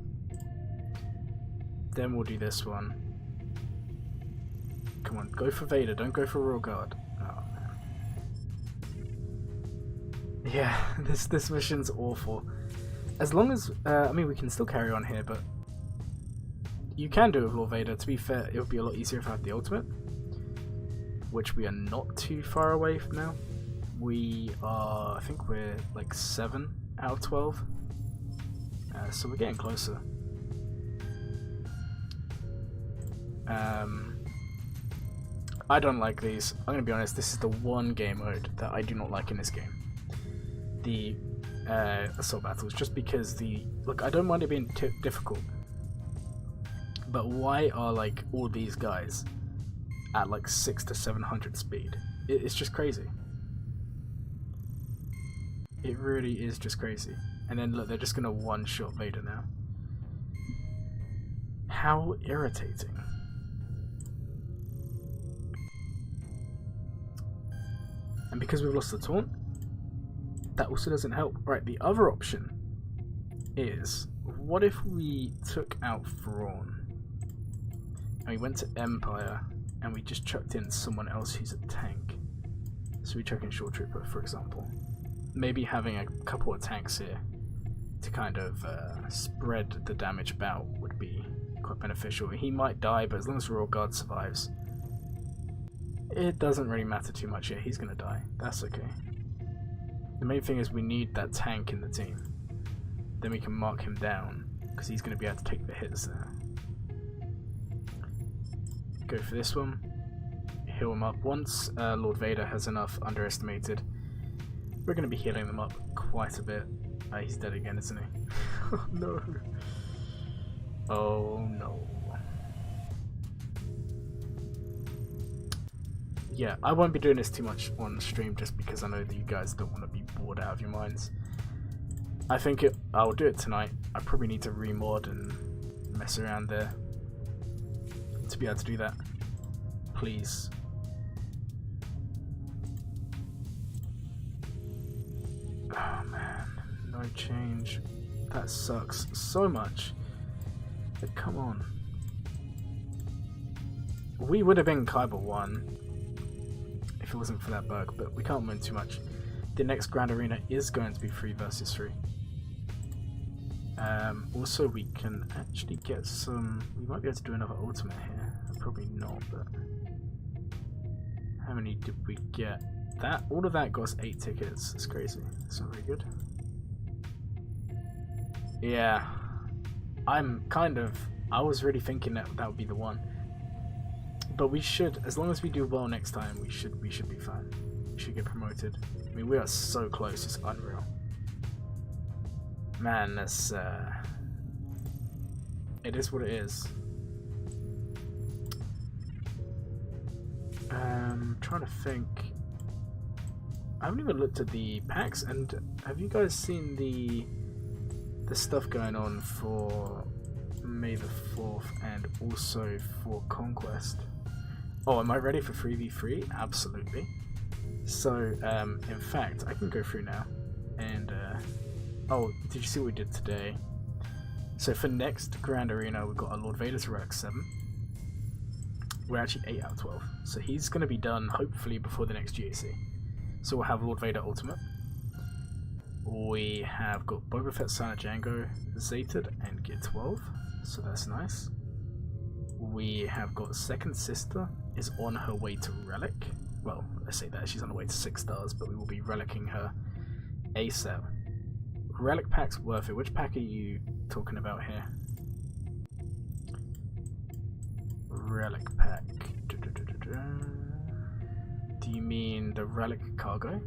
Then we'll do this one. Come on, go for Vader, don't go for Royal Guard. Oh man. Yeah, this mission's awful. As long as, I mean, we can still carry on here, but you can do it with Lord Vader. To be fair, it would be a lot easier if I had the ultimate, which we are not too far away from now. We are, I think we're like 7 out of 12, so we're getting closer. I don't like these. I'm gonna be honest, this is the one game mode that I do not like in this game. The Assault Battles, just because look, I don't mind it being difficult, but why are like all these guys at like 600 to 700 speed? It's just crazy. It really is just crazy. And then look, they're just gonna one-shot Vader now. How irritating. And because we've lost the taunt, that also doesn't help. Right, the other option is, what if we took out Thrawn and we went to Empire and we just chucked in someone else who's a tank? So we chuck in Short Trooper, for example. Maybe having a couple of tanks here to kind of spread the damage about would be quite beneficial. He might die, but as long as Royal Guard survives, it doesn't really matter too much. Yeah, he's gonna die. That's okay. The main thing is we need that tank in the team. Then we can mark him down, because he's gonna be able to take the hits there. Go for this one. Heal him up. Once Lord Vader has enough underestimated, we're gonna be healing them up quite a bit. He's dead again, isn't he? Oh no. Oh no. Yeah, I won't be doing this too much on stream just because I know that you guys don't want to be bored out of your minds. I think I'll do it tonight. I probably need to remod and mess around there to be able to do that. Please. Oh man, no change. That sucks so much. But come on. We would have been KYBER ONE if it wasn't for that bug, but we can't win too much. The next Grand Arena is going to be 3 versus 3. Also, we can actually get some... We might be able to do another ultimate here. Probably not, but... How many did we get? that all of that got us 8 tickets. It's crazy. It's not very good. Yeah, I was really thinking that would be the one. But we should, as long as we do well next time, we should be fine. We should get promoted. I mean, we are so close. It's unreal. Man, that's it is what it is. Trying to think. I haven't even looked at the packs, and have you guys seen the stuff going on for May the 4th and also for Conquest? Oh, am I ready for 3v3? Absolutely. So, in fact, I can go through now, and oh, did you see what we did today? So for next Grand Arena, we've got a Lord Vader's Relic 7. We're actually 8 out of 12. So he's going to be done, hopefully, before the next GAC. So we'll have Lord Vader Ultimate. We have got Boba Fett, Silent Django, Zated, and Gear 12. So that's nice. We have got Second Sister is on her way to Relic. Well, I say that, she's on her way to 6 stars, but we will be relicking her ASAP. Relic pack's worth it. Which pack are you talking about here? Relic pack. Do you mean the relic cargo?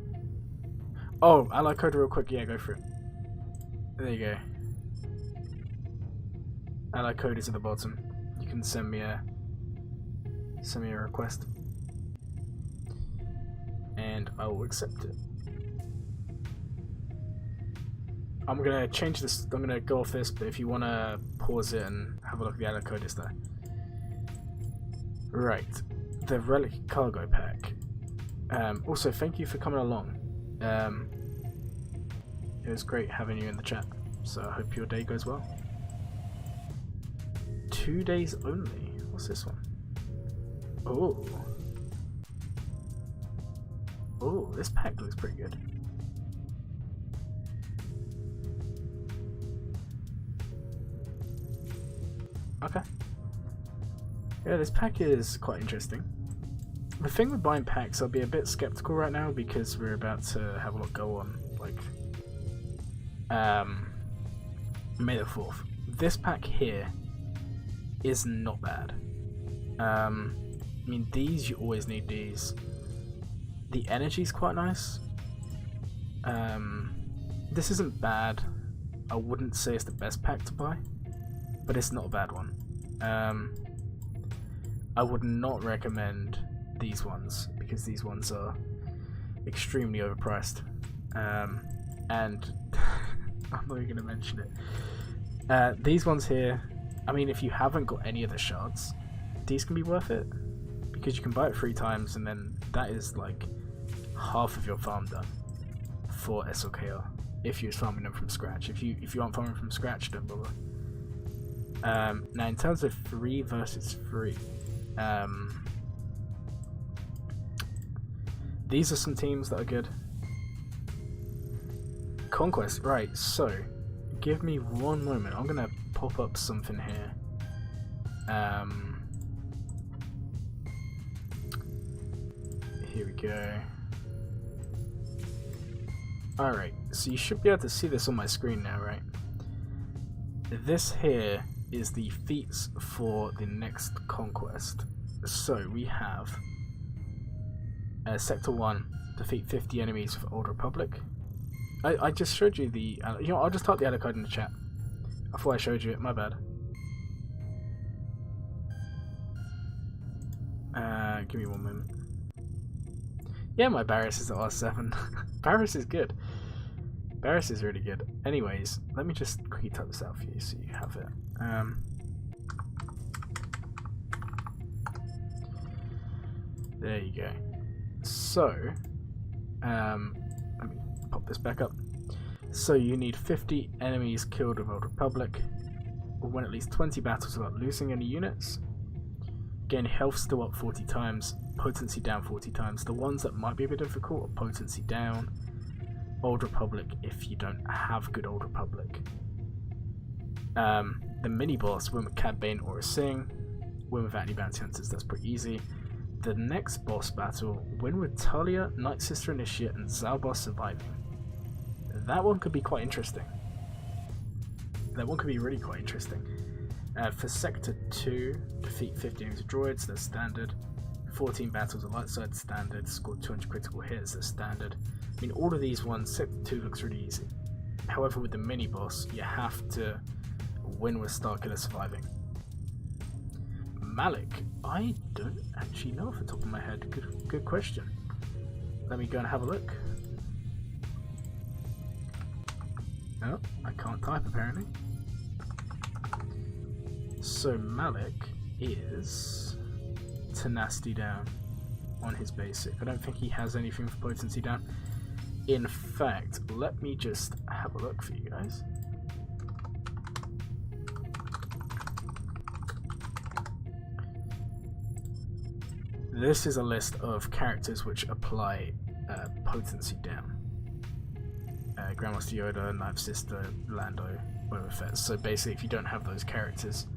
Oh, ally code real quick. Yeah, go for it. There you go. Ally code is at the bottom. You can send me a request, and I will accept it. I'm gonna change this. I'm gonna go off this, but if you wanna pause it and have a look at the ally code, it's there. Right, the relic cargo pack. Also, thank you for coming along. It was great having you in the chat, so I hope your day goes well. 2 days only. What's this one? Oh. Oh, this pack looks pretty good. Okay. Yeah, this pack is quite interesting. The thing with buying packs, I'll be a bit skeptical right now because we're about to have a lot go on, like, May the 4th. This pack here is not bad. I mean, these, you always need these. The energy's quite nice. This isn't bad. I wouldn't say it's the best pack to buy, but it's not a bad one. I would not recommend these ones because these ones are extremely overpriced. And I'm not even going to mention it. These ones here, I mean, if you haven't got any of the shards, these can be worth it because you can buy it 3 times and then that is like half of your farm done for SLKR if you're farming them from scratch. If you aren't farming from scratch, don't bother. Now in terms of 3 versus 3, these are some teams that are good. Conquest, right, so give me one moment. I'm gonna pop up something here. Here we go. Alright, so you should be able to see this on my screen now, right? This here is the feats for the next Conquest. So we have Sector 1, defeat 50 enemies for Old Republic. I just showed you the... you know, I'll just type the other code in the chat. I thought I showed you it, my bad. Give me one moment. Yeah, my Barris is at R7. Barris is good. Barris is really good. Anyways, let me just quickly type this out for you so you have it. There you go. So, let me pop this back up. So you need 50 enemies killed with Old Republic, or win at least 20 battles without losing any units. Gain health still up 40 times, potency down 40 times. The ones that might be a bit difficult are potency down, Old Republic if you don't have good Old Republic. The mini boss, win with Cad Bane or a Sing, win without any bounty hunters, that's pretty easy. the next boss battle, win with Talia, Night Sister Initiate, and Zalbar surviving. That one could be quite interesting. That one could be really quite interesting. For Sector 2, defeat 50 enemies of droids, that's standard. 14 battles of light side, standard. Scored 200 critical hits, that's standard. I mean, all of these ones, Sector 2 looks really easy. However, with the mini boss, you have to win with Starkiller surviving. Malik, I don't actually know off the top of my head. Good question. Let me go and have a look. Oh, I can't type apparently. So Malik is tenacity down on his basic. I don't think he has anything for potency down. In fact, let me just have a look for you guys. This is a list of characters which apply potency down. Grandmaster Yoda, Knife Sister, Lando, Boba Fett. So basically, if you don't have those characters,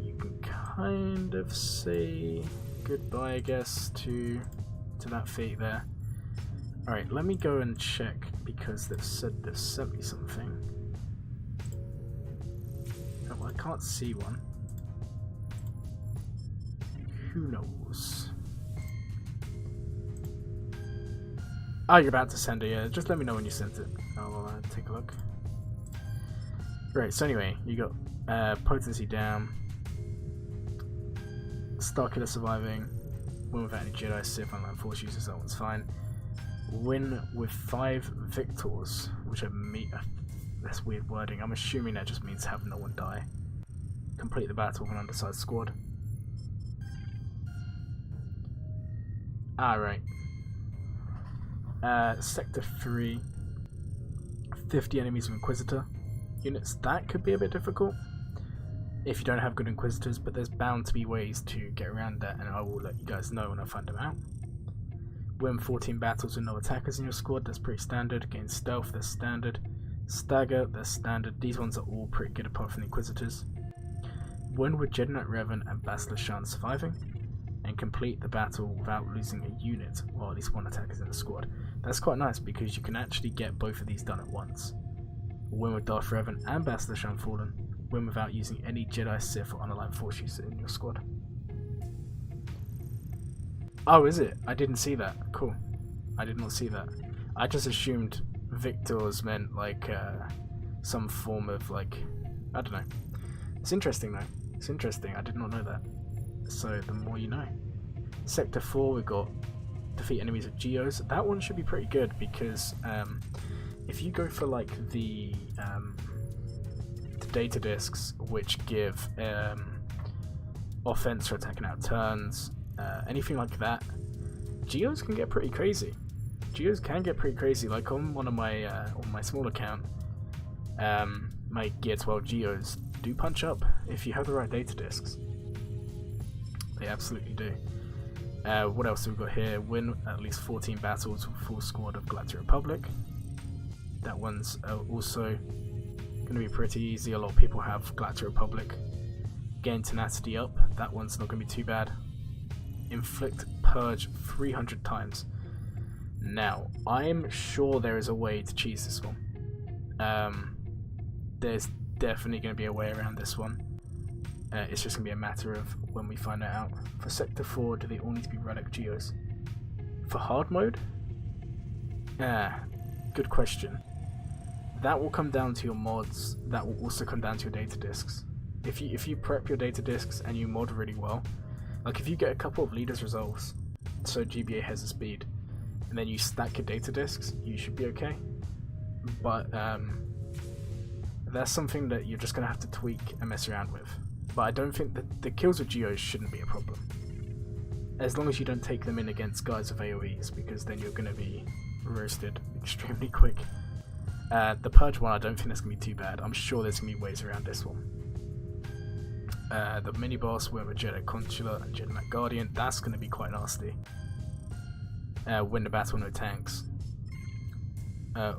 you can kind of say goodbye, I guess, to that fate there. Alright, let me go and check, because they've sent me something. Oh, well, I can't see one. Who knows? Oh, you're about to send it, yeah. Just let me know when you sent it. I'll take a look. Right, so anyway, you got potency down, Starkiller surviving, win without any Jedi, Sith, unlike Force users, that one's fine. Win with 5 victors, which are that's weird wording. I'm assuming that just means have no one die. Complete the battle with an undersized squad. Alright. Sector 3, 50 enemies of Inquisitor units. That could be a bit difficult if you don't have good Inquisitors, but there's bound to be ways to get around that, and I will let you guys know when I find them out. Win 14 battles with no attackers in your squad, that's pretty standard. Gain stealth, that's standard. Stagger, that's standard. These ones are all pretty good apart from the Inquisitors. Win with Jedi Knight Revan and Bastila Shan surviving, and complete the battle without losing a unit, or at least one attacker in the squad. That's quite nice because you can actually get both of these done at once. Win with Darth Revan and Bastila Shan Fallen. Win without using any Jedi, Sith, or unaligned Force user in your squad. Oh, is it? I didn't see that. Cool. I did not see that. I just assumed victors meant like some form of like, I don't know. It's interesting though. It's interesting. I did not know that. So the more you know. Sector 4, we got defeat enemies of Geos. That one should be pretty good because if you go for like the data discs, which give offense for attacking out turns, anything like that, Geos can get pretty crazy. Geos can get pretty crazy. Like on one of my on my small account, my Gear 12 Geos do punch up if you have the right data discs. They absolutely do. What else have we got here? Win at least 14 battles with full squad of Galactic Republic. That one's also going to be pretty easy. A lot of people have Galactic Republic. Gain tenacity up. That one's not going to be too bad. Inflict Purge 300 times. Now, I'm sure there is a way to cheese this one. There's definitely going to be a way around this one. It's just going to be a matter of when we find that out. For Sector 4, do they all need to be Relic Geos? For hard mode? Good question. That will come down to your mods. That will also come down to your data discs. If you prep your data discs and you mod really well, like if you get a couple of leaders resolves, so GBA has a speed, and then you stack your data discs, you should be okay. But that's something that you're just going to have to tweak and mess around with. But I don't think that the kills with Geos shouldn't be a problem. As long as you don't take them in against guys with AoEs, because then you're going to be roasted extremely quick. The Purge one, I don't think that's going to be too bad. I'm sure there's going to be ways around this one. The mini-boss with a Jedi Consular and Jedi Knight Guardian, that's going to be quite nasty. Win the battle, no tanks.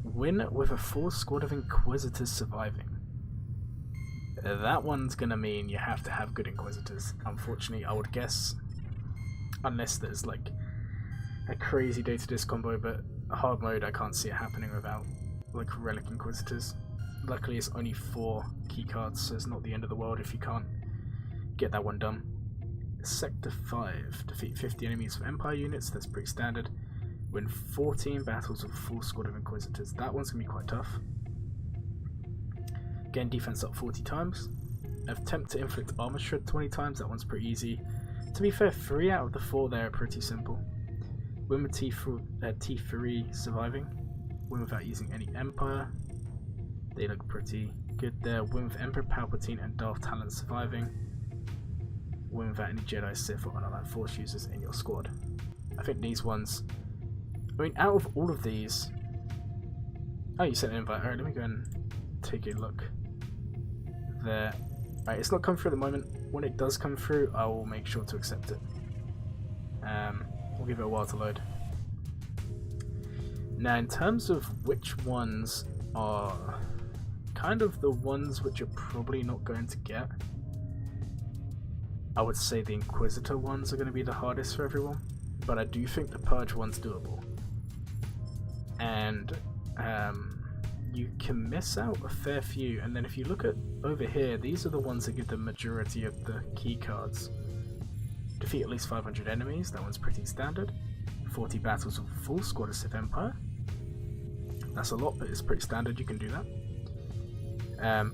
Win with a full squad of Inquisitors surviving. That one's going to mean you have to have good Inquisitors. Unfortunately, I would guess unless there's like a crazy data disk combo, but hard mode I can't see it happening without like Relic Inquisitors. Luckily it's only 4 keycards, so it's not the end of the world if you can't get that one done. Sector 5, defeat 50 enemies of Empire units, that's pretty standard. Win 14 battles with a full squad of Inquisitors, that one's going to be quite tough. Gain defense up 40 times. Attempt to inflict armor shred 20 times, that one's pretty easy. To be fair, 3 out of the 4 there are pretty simple. Win with T3 surviving. Win without using any Empire. They look pretty good there. Win with Emperor Palpatine and Darth Talon surviving. Win without any Jedi, Sith or unaligned Force users in your squad. I think these ones... I mean, out of all of these... Oh, you sent an invite. Alright, let me go and take a look there. Alright, it's not come through at the moment. When it does come through, I will make sure to accept it. We'll give it a while to load. Now, in terms of which ones are kind of the ones which you're probably not going to get, I would say the Inquisitor ones are going to be the hardest for everyone, but I do think the Purge one's doable. And you can miss out a fair few, and then if you look at over here, these are the ones that give the majority of the key cards. Defeat at least 500 enemies, that one's pretty standard. 40 battles with a full squad of Sith Empire. That's a lot, but it's pretty standard, you can do that.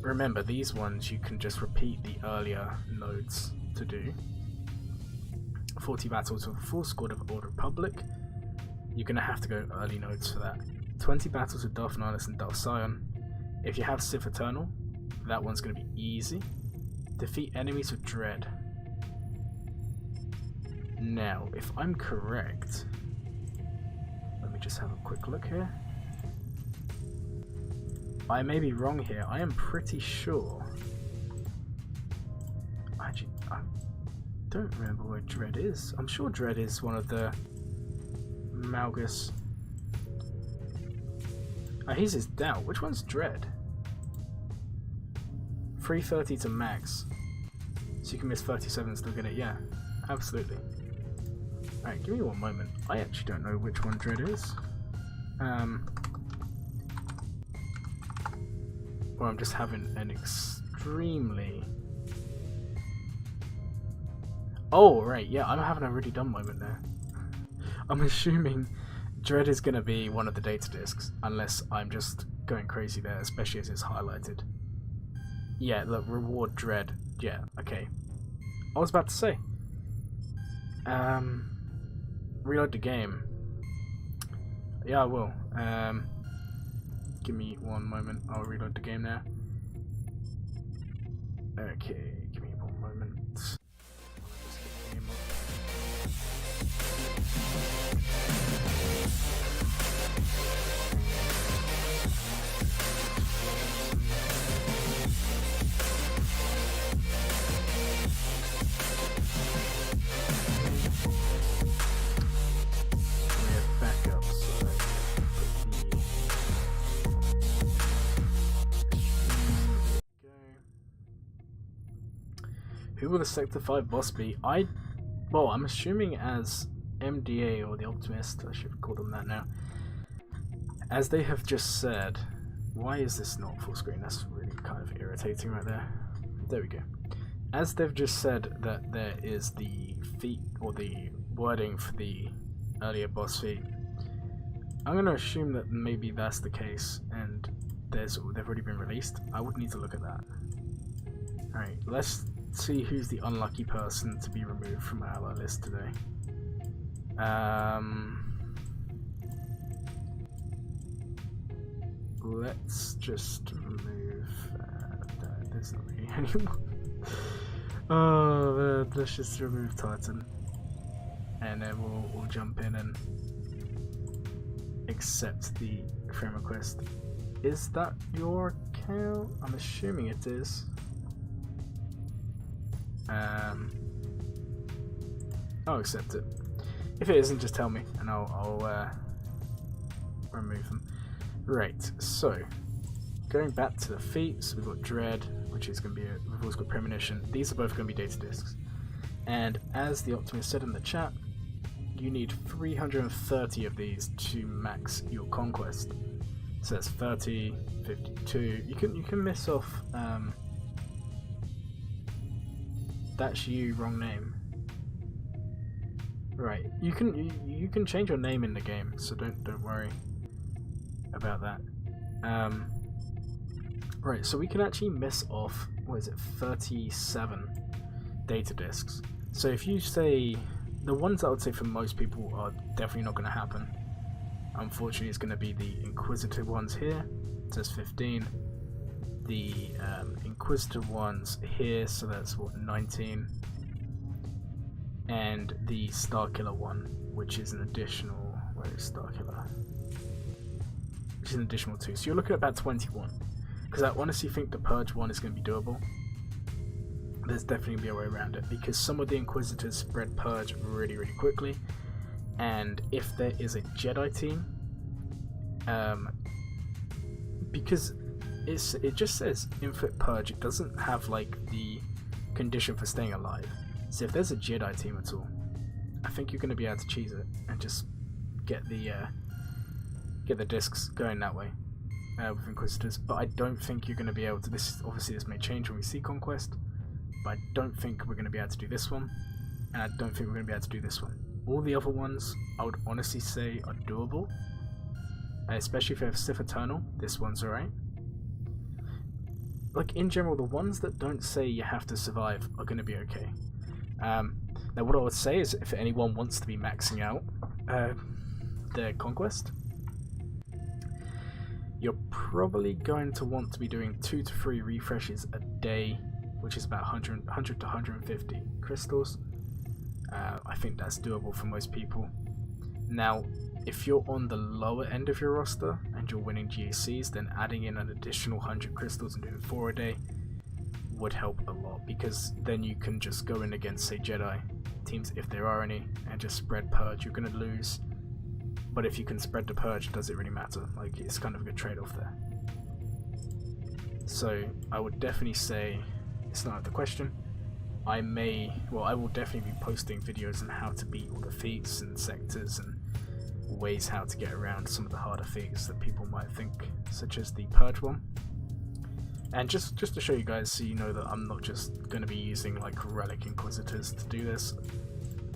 Remember, these ones you can just repeat the earlier nodes to do. 40 battles with a full squad of Old Republic. You're going to have to go early nodes for that. 20 battles with Darth Nihilus and Darth Sion. If you have Sith Eternal, that one's going to be easy. Defeat enemies with Dread. Now, if I'm correct, let me just have a quick look here. I may be wrong here. I am pretty sure. Actually, I don't remember where Dread is. I'm sure Dread is one of the Malgus. Oh, he's his doubt. Which one's Dread? 330 to max. So you can miss 37 and still get it. Yeah, absolutely. Alright, give me one moment. I actually don't know which one Dread is. Or I'm just having an extremely... Oh, right, yeah, I'm having a really dumb moment there. I'm assuming Dread is going to be one of the data discs, unless I'm just going crazy there, especially as it's highlighted. Yeah, look, reward Dread. Yeah, okay. I was about to say. Reload the game. Yeah, I will. Give me one moment. I'll reload the game now. Okay, give me one moment. Just get the game up. Who will the Sector 5 boss be? Well, I'm assuming as MDA or the Optimist, I should call them that now. As they have just said, why is this not full screen? That's really kind of irritating right there. There we go. As they've just said that there is the feat or the wording for the earlier boss feat, I'm going to assume that maybe that's the case and they've already been released. I would need to look at that. Alright, let's see who's the unlucky person to be removed from our ally list today. Let's just remove there's not really anyone. Oh, let's just remove Titan, and then we'll jump in and accept the friend request. Is that your account? I'm assuming it is. I'll accept it. If it isn't, just tell me, and I'll remove them. Right, so going back to the feats, we've got Dread, which is going to be we've also got Premonition. These are both going to be data discs. And as the Optimist said in the chat, you need 330 of these to max your conquest. So that's 30, 52. You can miss off. That's you. Wrong name. Right. You can change your name in the game, so don't worry about that. Right. So we can actually miss off. What is it? 37 data disks. So if you say the ones that I would say for most people are definitely not going to happen. Unfortunately, it's going to be the Inquisitor ones here. It says 15. The Inquisitor ones here, so that's what, 19. And the Starkiller one, which is an additional. Where is Starkiller? Which is an additional 2. So you're looking at about 21. Because I honestly think the Purge one is going to be doable. There's definitely going to be a way around it, because some of the Inquisitors spread Purge really, really quickly. And if there is a Jedi team, because it just says Infinite Purge, it doesn't have like the condition for staying alive. So if there's a Jedi team at all, I think you're going to be able to cheese it and just get the discs going that way with Inquisitors. But I don't think you're going to be able to. This may change when we see Conquest, but I don't think we're going to be able to do this one, and I don't think we're going to be able to do this one. All the other ones, I would honestly say, are doable. Especially if you have Sith Eternal, this one's alright. Like, in general, the ones that don't say you have to survive are going to be okay. Now, what I would say is, if anyone wants to be maxing out their Conquest, you're probably going to want to be doing 2 to 3 refreshes a day, which is about 100 to 150 crystals. I think that's doable for most people. Now, if you're on the lower end of your roster and you're winning GACs, then adding in an additional 100 crystals and doing 4 a day would help a lot, because then you can just go in against, say, Jedi teams, if there are any, and just spread Purge. You're going to lose, but if you can spread the Purge, does it really matter? Like, it's kind of a good trade-off there. So I would definitely say it's not out of the question. I will definitely be posting videos on how to beat all the feats and sectors and ways how to get around some of the harder things that people might think, such as the Purge one. And just to show you guys, so you know that I'm not just going to be using like Relic Inquisitors to do this.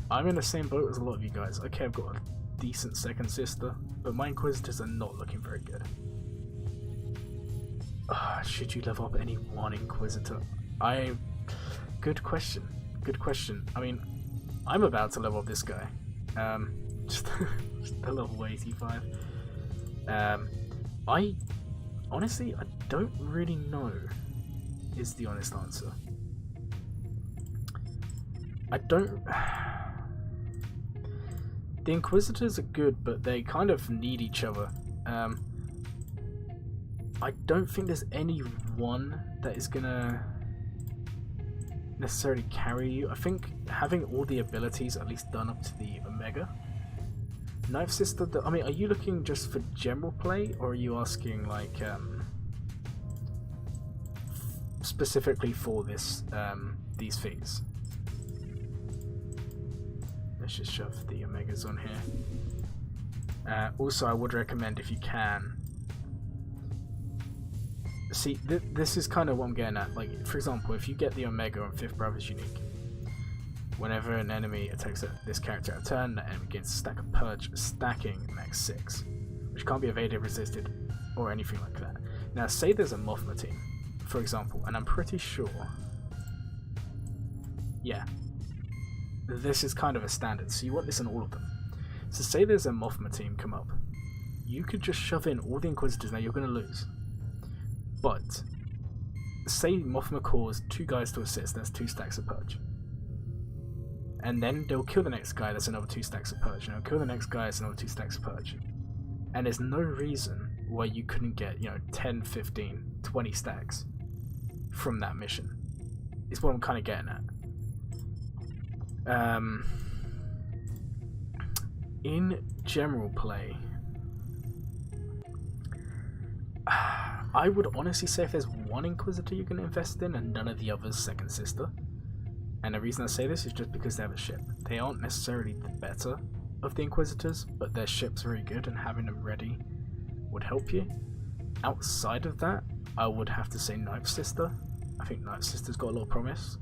I'm in the same boat as a lot of you guys. Okay, I've got a decent second sister, but my Inquisitors are not looking very good. Should you level up any one Inquisitor? Good question. Good question. I mean, I'm about to level up this guy. Just a level 85. Honestly, I don't really know, is the honest answer. The Inquisitors are good, but they kind of need each other. I don't think there's any one that is gonna necessarily carry you. I think having all the abilities at least done up to the Omega. Knife Sister, I mean, are you looking just for general play, or are you asking like specifically for this these feats? Let's just shove the Omegas on here. Also, I would recommend, if you can, see, this is kind of what I'm getting at. Like, for example, if you get the Omega on 5th Brothers Unique, whenever an enemy attacks this character at a turn, that enemy gets a stack of Purge, stacking max 6, which can't be evaded, resisted, or anything like that. Now, say there's a Mothma team, for example, and I'm pretty sure, yeah, this is kind of a standard, so you want this in all of them. So say there's a Mothma team come up, you could just shove in all the Inquisitors. Now, you're going to lose, but say Mothma calls 2 guys to assist, that's 2 stacks of Purge. And then they'll kill the next guy, that's another 2 stacks of Purge. And they'll kill the next guy, that's another 2 stacks of Purge. And there's no reason why you couldn't get, 10, 15, 20 stacks from that mission. Is what I'm kind of getting at. In general play, I would honestly say if there's one Inquisitor you can invest in and none of the others second sister. And the reason I say this is just because they have a ship. They aren't necessarily the better, of the Inquisitors, but their ship's very good and having them ready would help you. Outside of that, I would have to say Ninth Sister. I think Ninth Sister's got a lot of promise,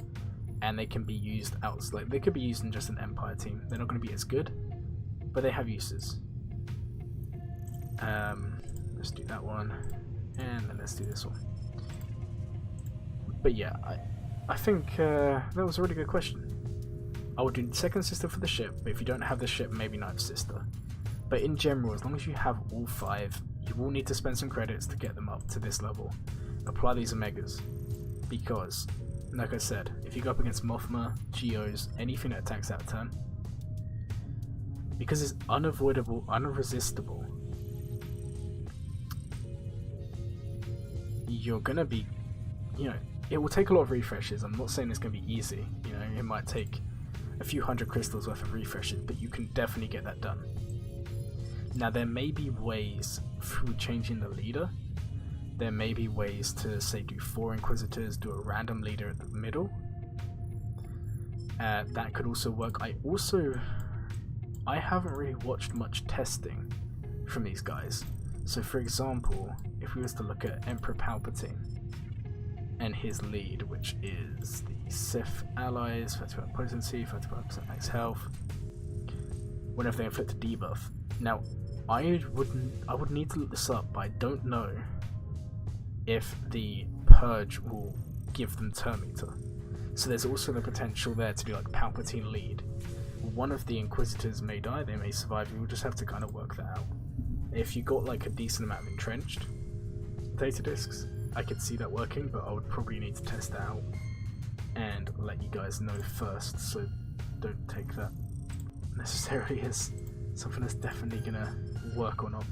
and they can be used like they could be used in just an Empire team. They're not going to be as good, but they have uses. Let's do that one, and then let's do this one. But yeah, I think that was a really good question. I would do Second Sister for the ship, but if you don't have the ship, maybe Ninth Sister. But in general, as long as you have all 5, you will need to spend some credits to get them up to this level. Apply these Omegas, because, like I said, if you go up against Mothma, Geos, anything that attacks out of turn, because it's unavoidable, unresistible, you're gonna be, it will take a lot of refreshes. I'm not saying it's gonna be easy, it might take a few hundred crystals worth of refreshes, but you can definitely get that done. Now there may be ways through changing the leader, there may be ways to say do 4 Inquisitors, do a random leader at the middle. That could also work. I haven't really watched much testing from these guys. So for example, if we was to look at Emperor Palpatine and his lead, which is the Sith allies, 35% potency, 35% max health, whenever they inflict a debuff. Now, I would need to look this up, but I don't know if the Purge will give them turn meter. So there's also the potential there to do like Palpatine lead. One of the Inquisitors may die, they may survive, you'll just have to kind of work that out. If you got like a decent amount of entrenched data discs, I could see that working, but I would probably need to test that out and let you guys know first, so don't take that necessarily as something that's definitely gonna work or not.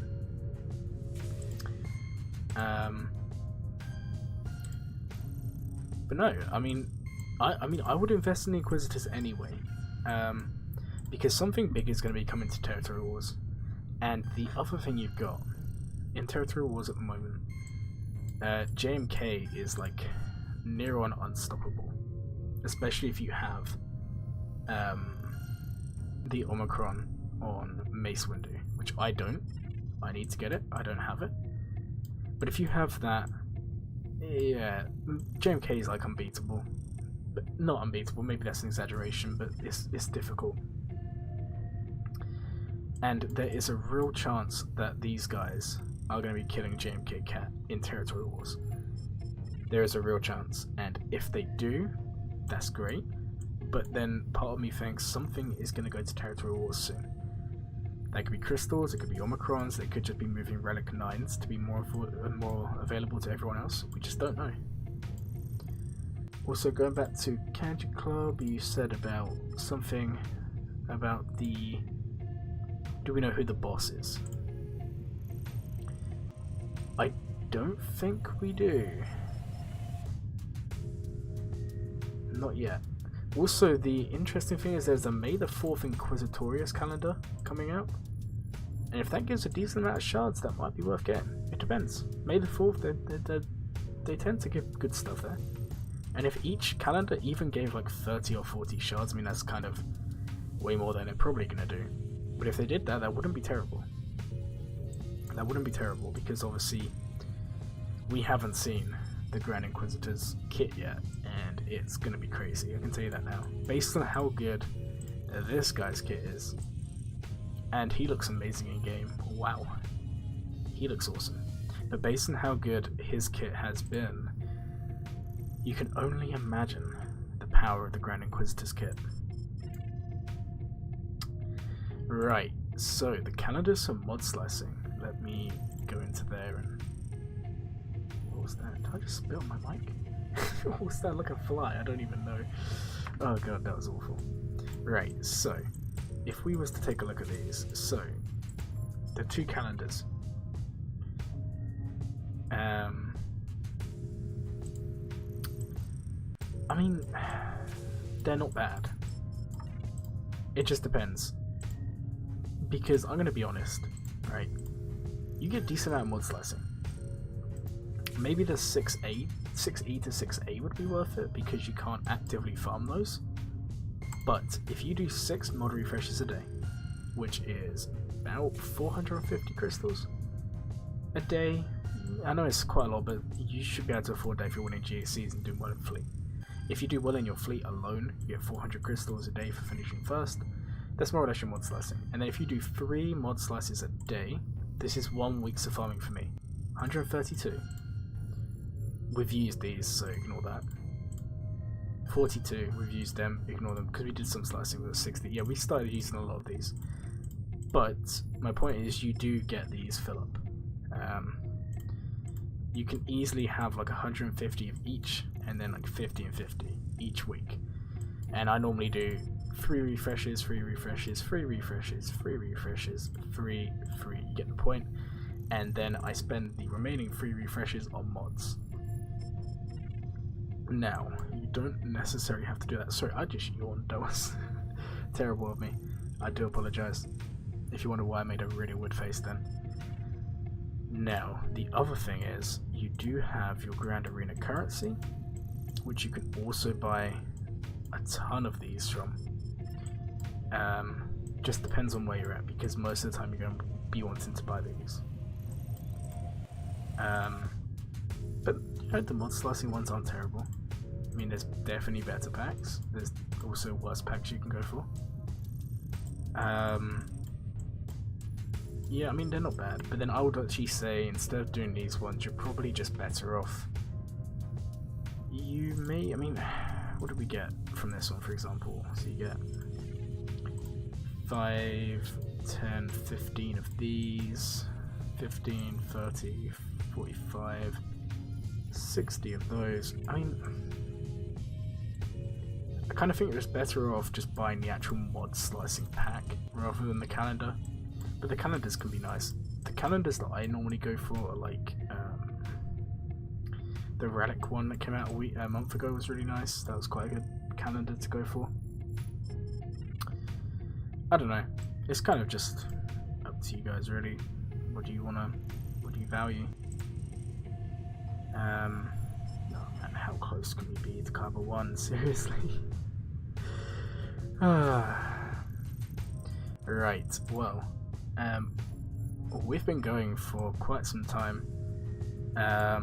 But no, I mean I would invest in the Inquisitors anyway, because something big is going to be coming to Territory Wars, and the other thing you've got in Territory Wars at the moment, JMK is like near on unstoppable, especially if you have the Omicron on Mace Windu, which I don't. I need to get it. I don't have it. But if you have that, yeah, JMK is like unbeatable. But not unbeatable, maybe that's an exaggeration, but it's difficult. And there is a real chance that these guys are going to be killing JMK Cat in Territory Wars. There is a real chance, and if they do, that's great. But then part of me thinks something is going to go to Territory Wars soon. That could be crystals, it could be Omicrons, they could just be moving Relic 9s to be more available to everyone else. We just don't know. Also, going back to Kanji Club, you said about something about the... Do we know who the boss is? I don't think we do. Not yet. Also, the interesting thing is there's a May the 4th Inquisitorius calendar coming out. And if that gives a decent amount of shards, that might be worth getting. It depends. May the 4th, they tend to give good stuff there. And if each calendar even gave like 30 or 40 shards, I mean that's kind of way more than they're probably going to do. But if they did that, that wouldn't be terrible. That wouldn't be terrible, because obviously we haven't seen the Grand Inquisitor's kit yet, and it's going to be crazy, I can tell you that now. Based on how good this guy's kit is, and he looks amazing in game, wow, he looks awesome. But based on how good his kit has been, you can only imagine the power of the Grand Inquisitor's kit. Right, so the calendars for mod slicing. Let me go into there and... What was that? Did I just spill my mic? What was that like a fly? I don't even know. Oh god, that was awful. Right, so if we was to take a look at these, so the 2 calendars. I mean, they're not bad. It just depends. Because I'm going to be honest, right? You get a decent amount of mod slicing. Maybe the 6E to 6A would be worth it because you can't actively farm those. But if you do 6 mod refreshes a day, which is about 450 crystals a day. I know it's quite a lot, but you should be able to afford that if you're winning GACs and doing well in fleet. If you do well in your fleet alone, you get 400 crystals a day for finishing first. That's more or less your mod slicing. And then if you do 3 mod slices a day, this is 1 week's of farming for me. 132. We've used these, so ignore that. 42, we've used them, ignore them, because we did some slicing with 60. Yeah, we started using a lot of these. But my point is, you do get these fill up. You can easily have like 150 of each, and then like 50 and 50 each week. And I normally do 3 refreshes, 3 refreshes, 3 refreshes, 3 refreshes, 3, you get the point. And then I spend the remaining 3 refreshes on mods. Now, you don't necessarily have to do that. Sorry, I just yawned. That was terrible of me. I do apologise. If you wonder why I made a really weird face then. Now, the other thing is, you do have your Grand Arena currency, which you can also buy a ton of these from. Just depends on where you're at, because most of the time you're going to be wanting to buy these. But you know, the mod slicing ones aren't terrible. I mean, there's definitely better packs. There's also worse packs you can go for. Yeah, I mean, they're not bad, but then I would actually say, instead of doing these ones, you're probably just better off. You may, I mean, what did we get from this one, for example? So you get 5, 10, 15 of these, 15, 30, 45, 60 of those. I mean, I kind of think you're just better off just buying the actual mod slicing pack rather than the calendar. But the calendars can be nice. The calendars that I normally go for are like the relic one that came out a month ago was really nice. That was quite a good calendar to go for. I don't know. It's kind of just up to you guys, really. What do you value? Oh man, how close can we be to KYBER ONE? Seriously. Right. Well. We've been going for quite some time. I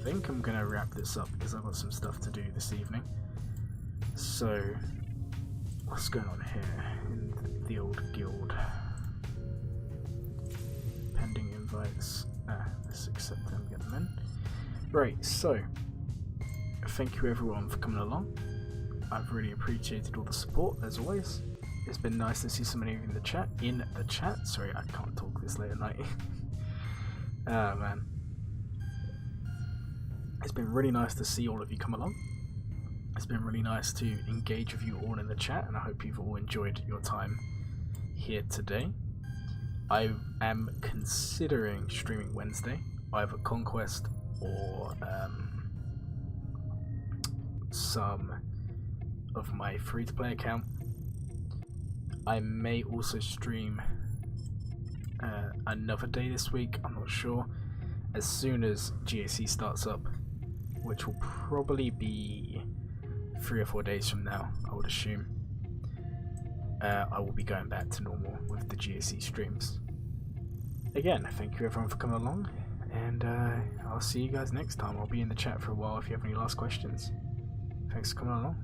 think I'm gonna wrap this up because I've got some stuff to do this evening. So, what's going on here in the old guild? Pending invites. Let's accept them, get them in. Right, so, thank you everyone for coming along. I've really appreciated all the support, as always. It's been nice to see so many of you in the chat. Sorry, I can't talk this late at night. Oh man. It's been really nice to see all of you come along. It's been really nice to engage with you all in the chat, and I hope you've all enjoyed your time here today. I am considering streaming Wednesday, either Conquest or some of my free-to-play account. I may also stream another day this week, I'm not sure, as soon as GAC starts up, which will probably be 3 or 4 days from now, I would assume. I will be going back to normal with the GAC streams. Again, thank you everyone for coming along, and I'll see you guys next time. I'll be in the chat for a while if you have any last questions. Thanks for coming along.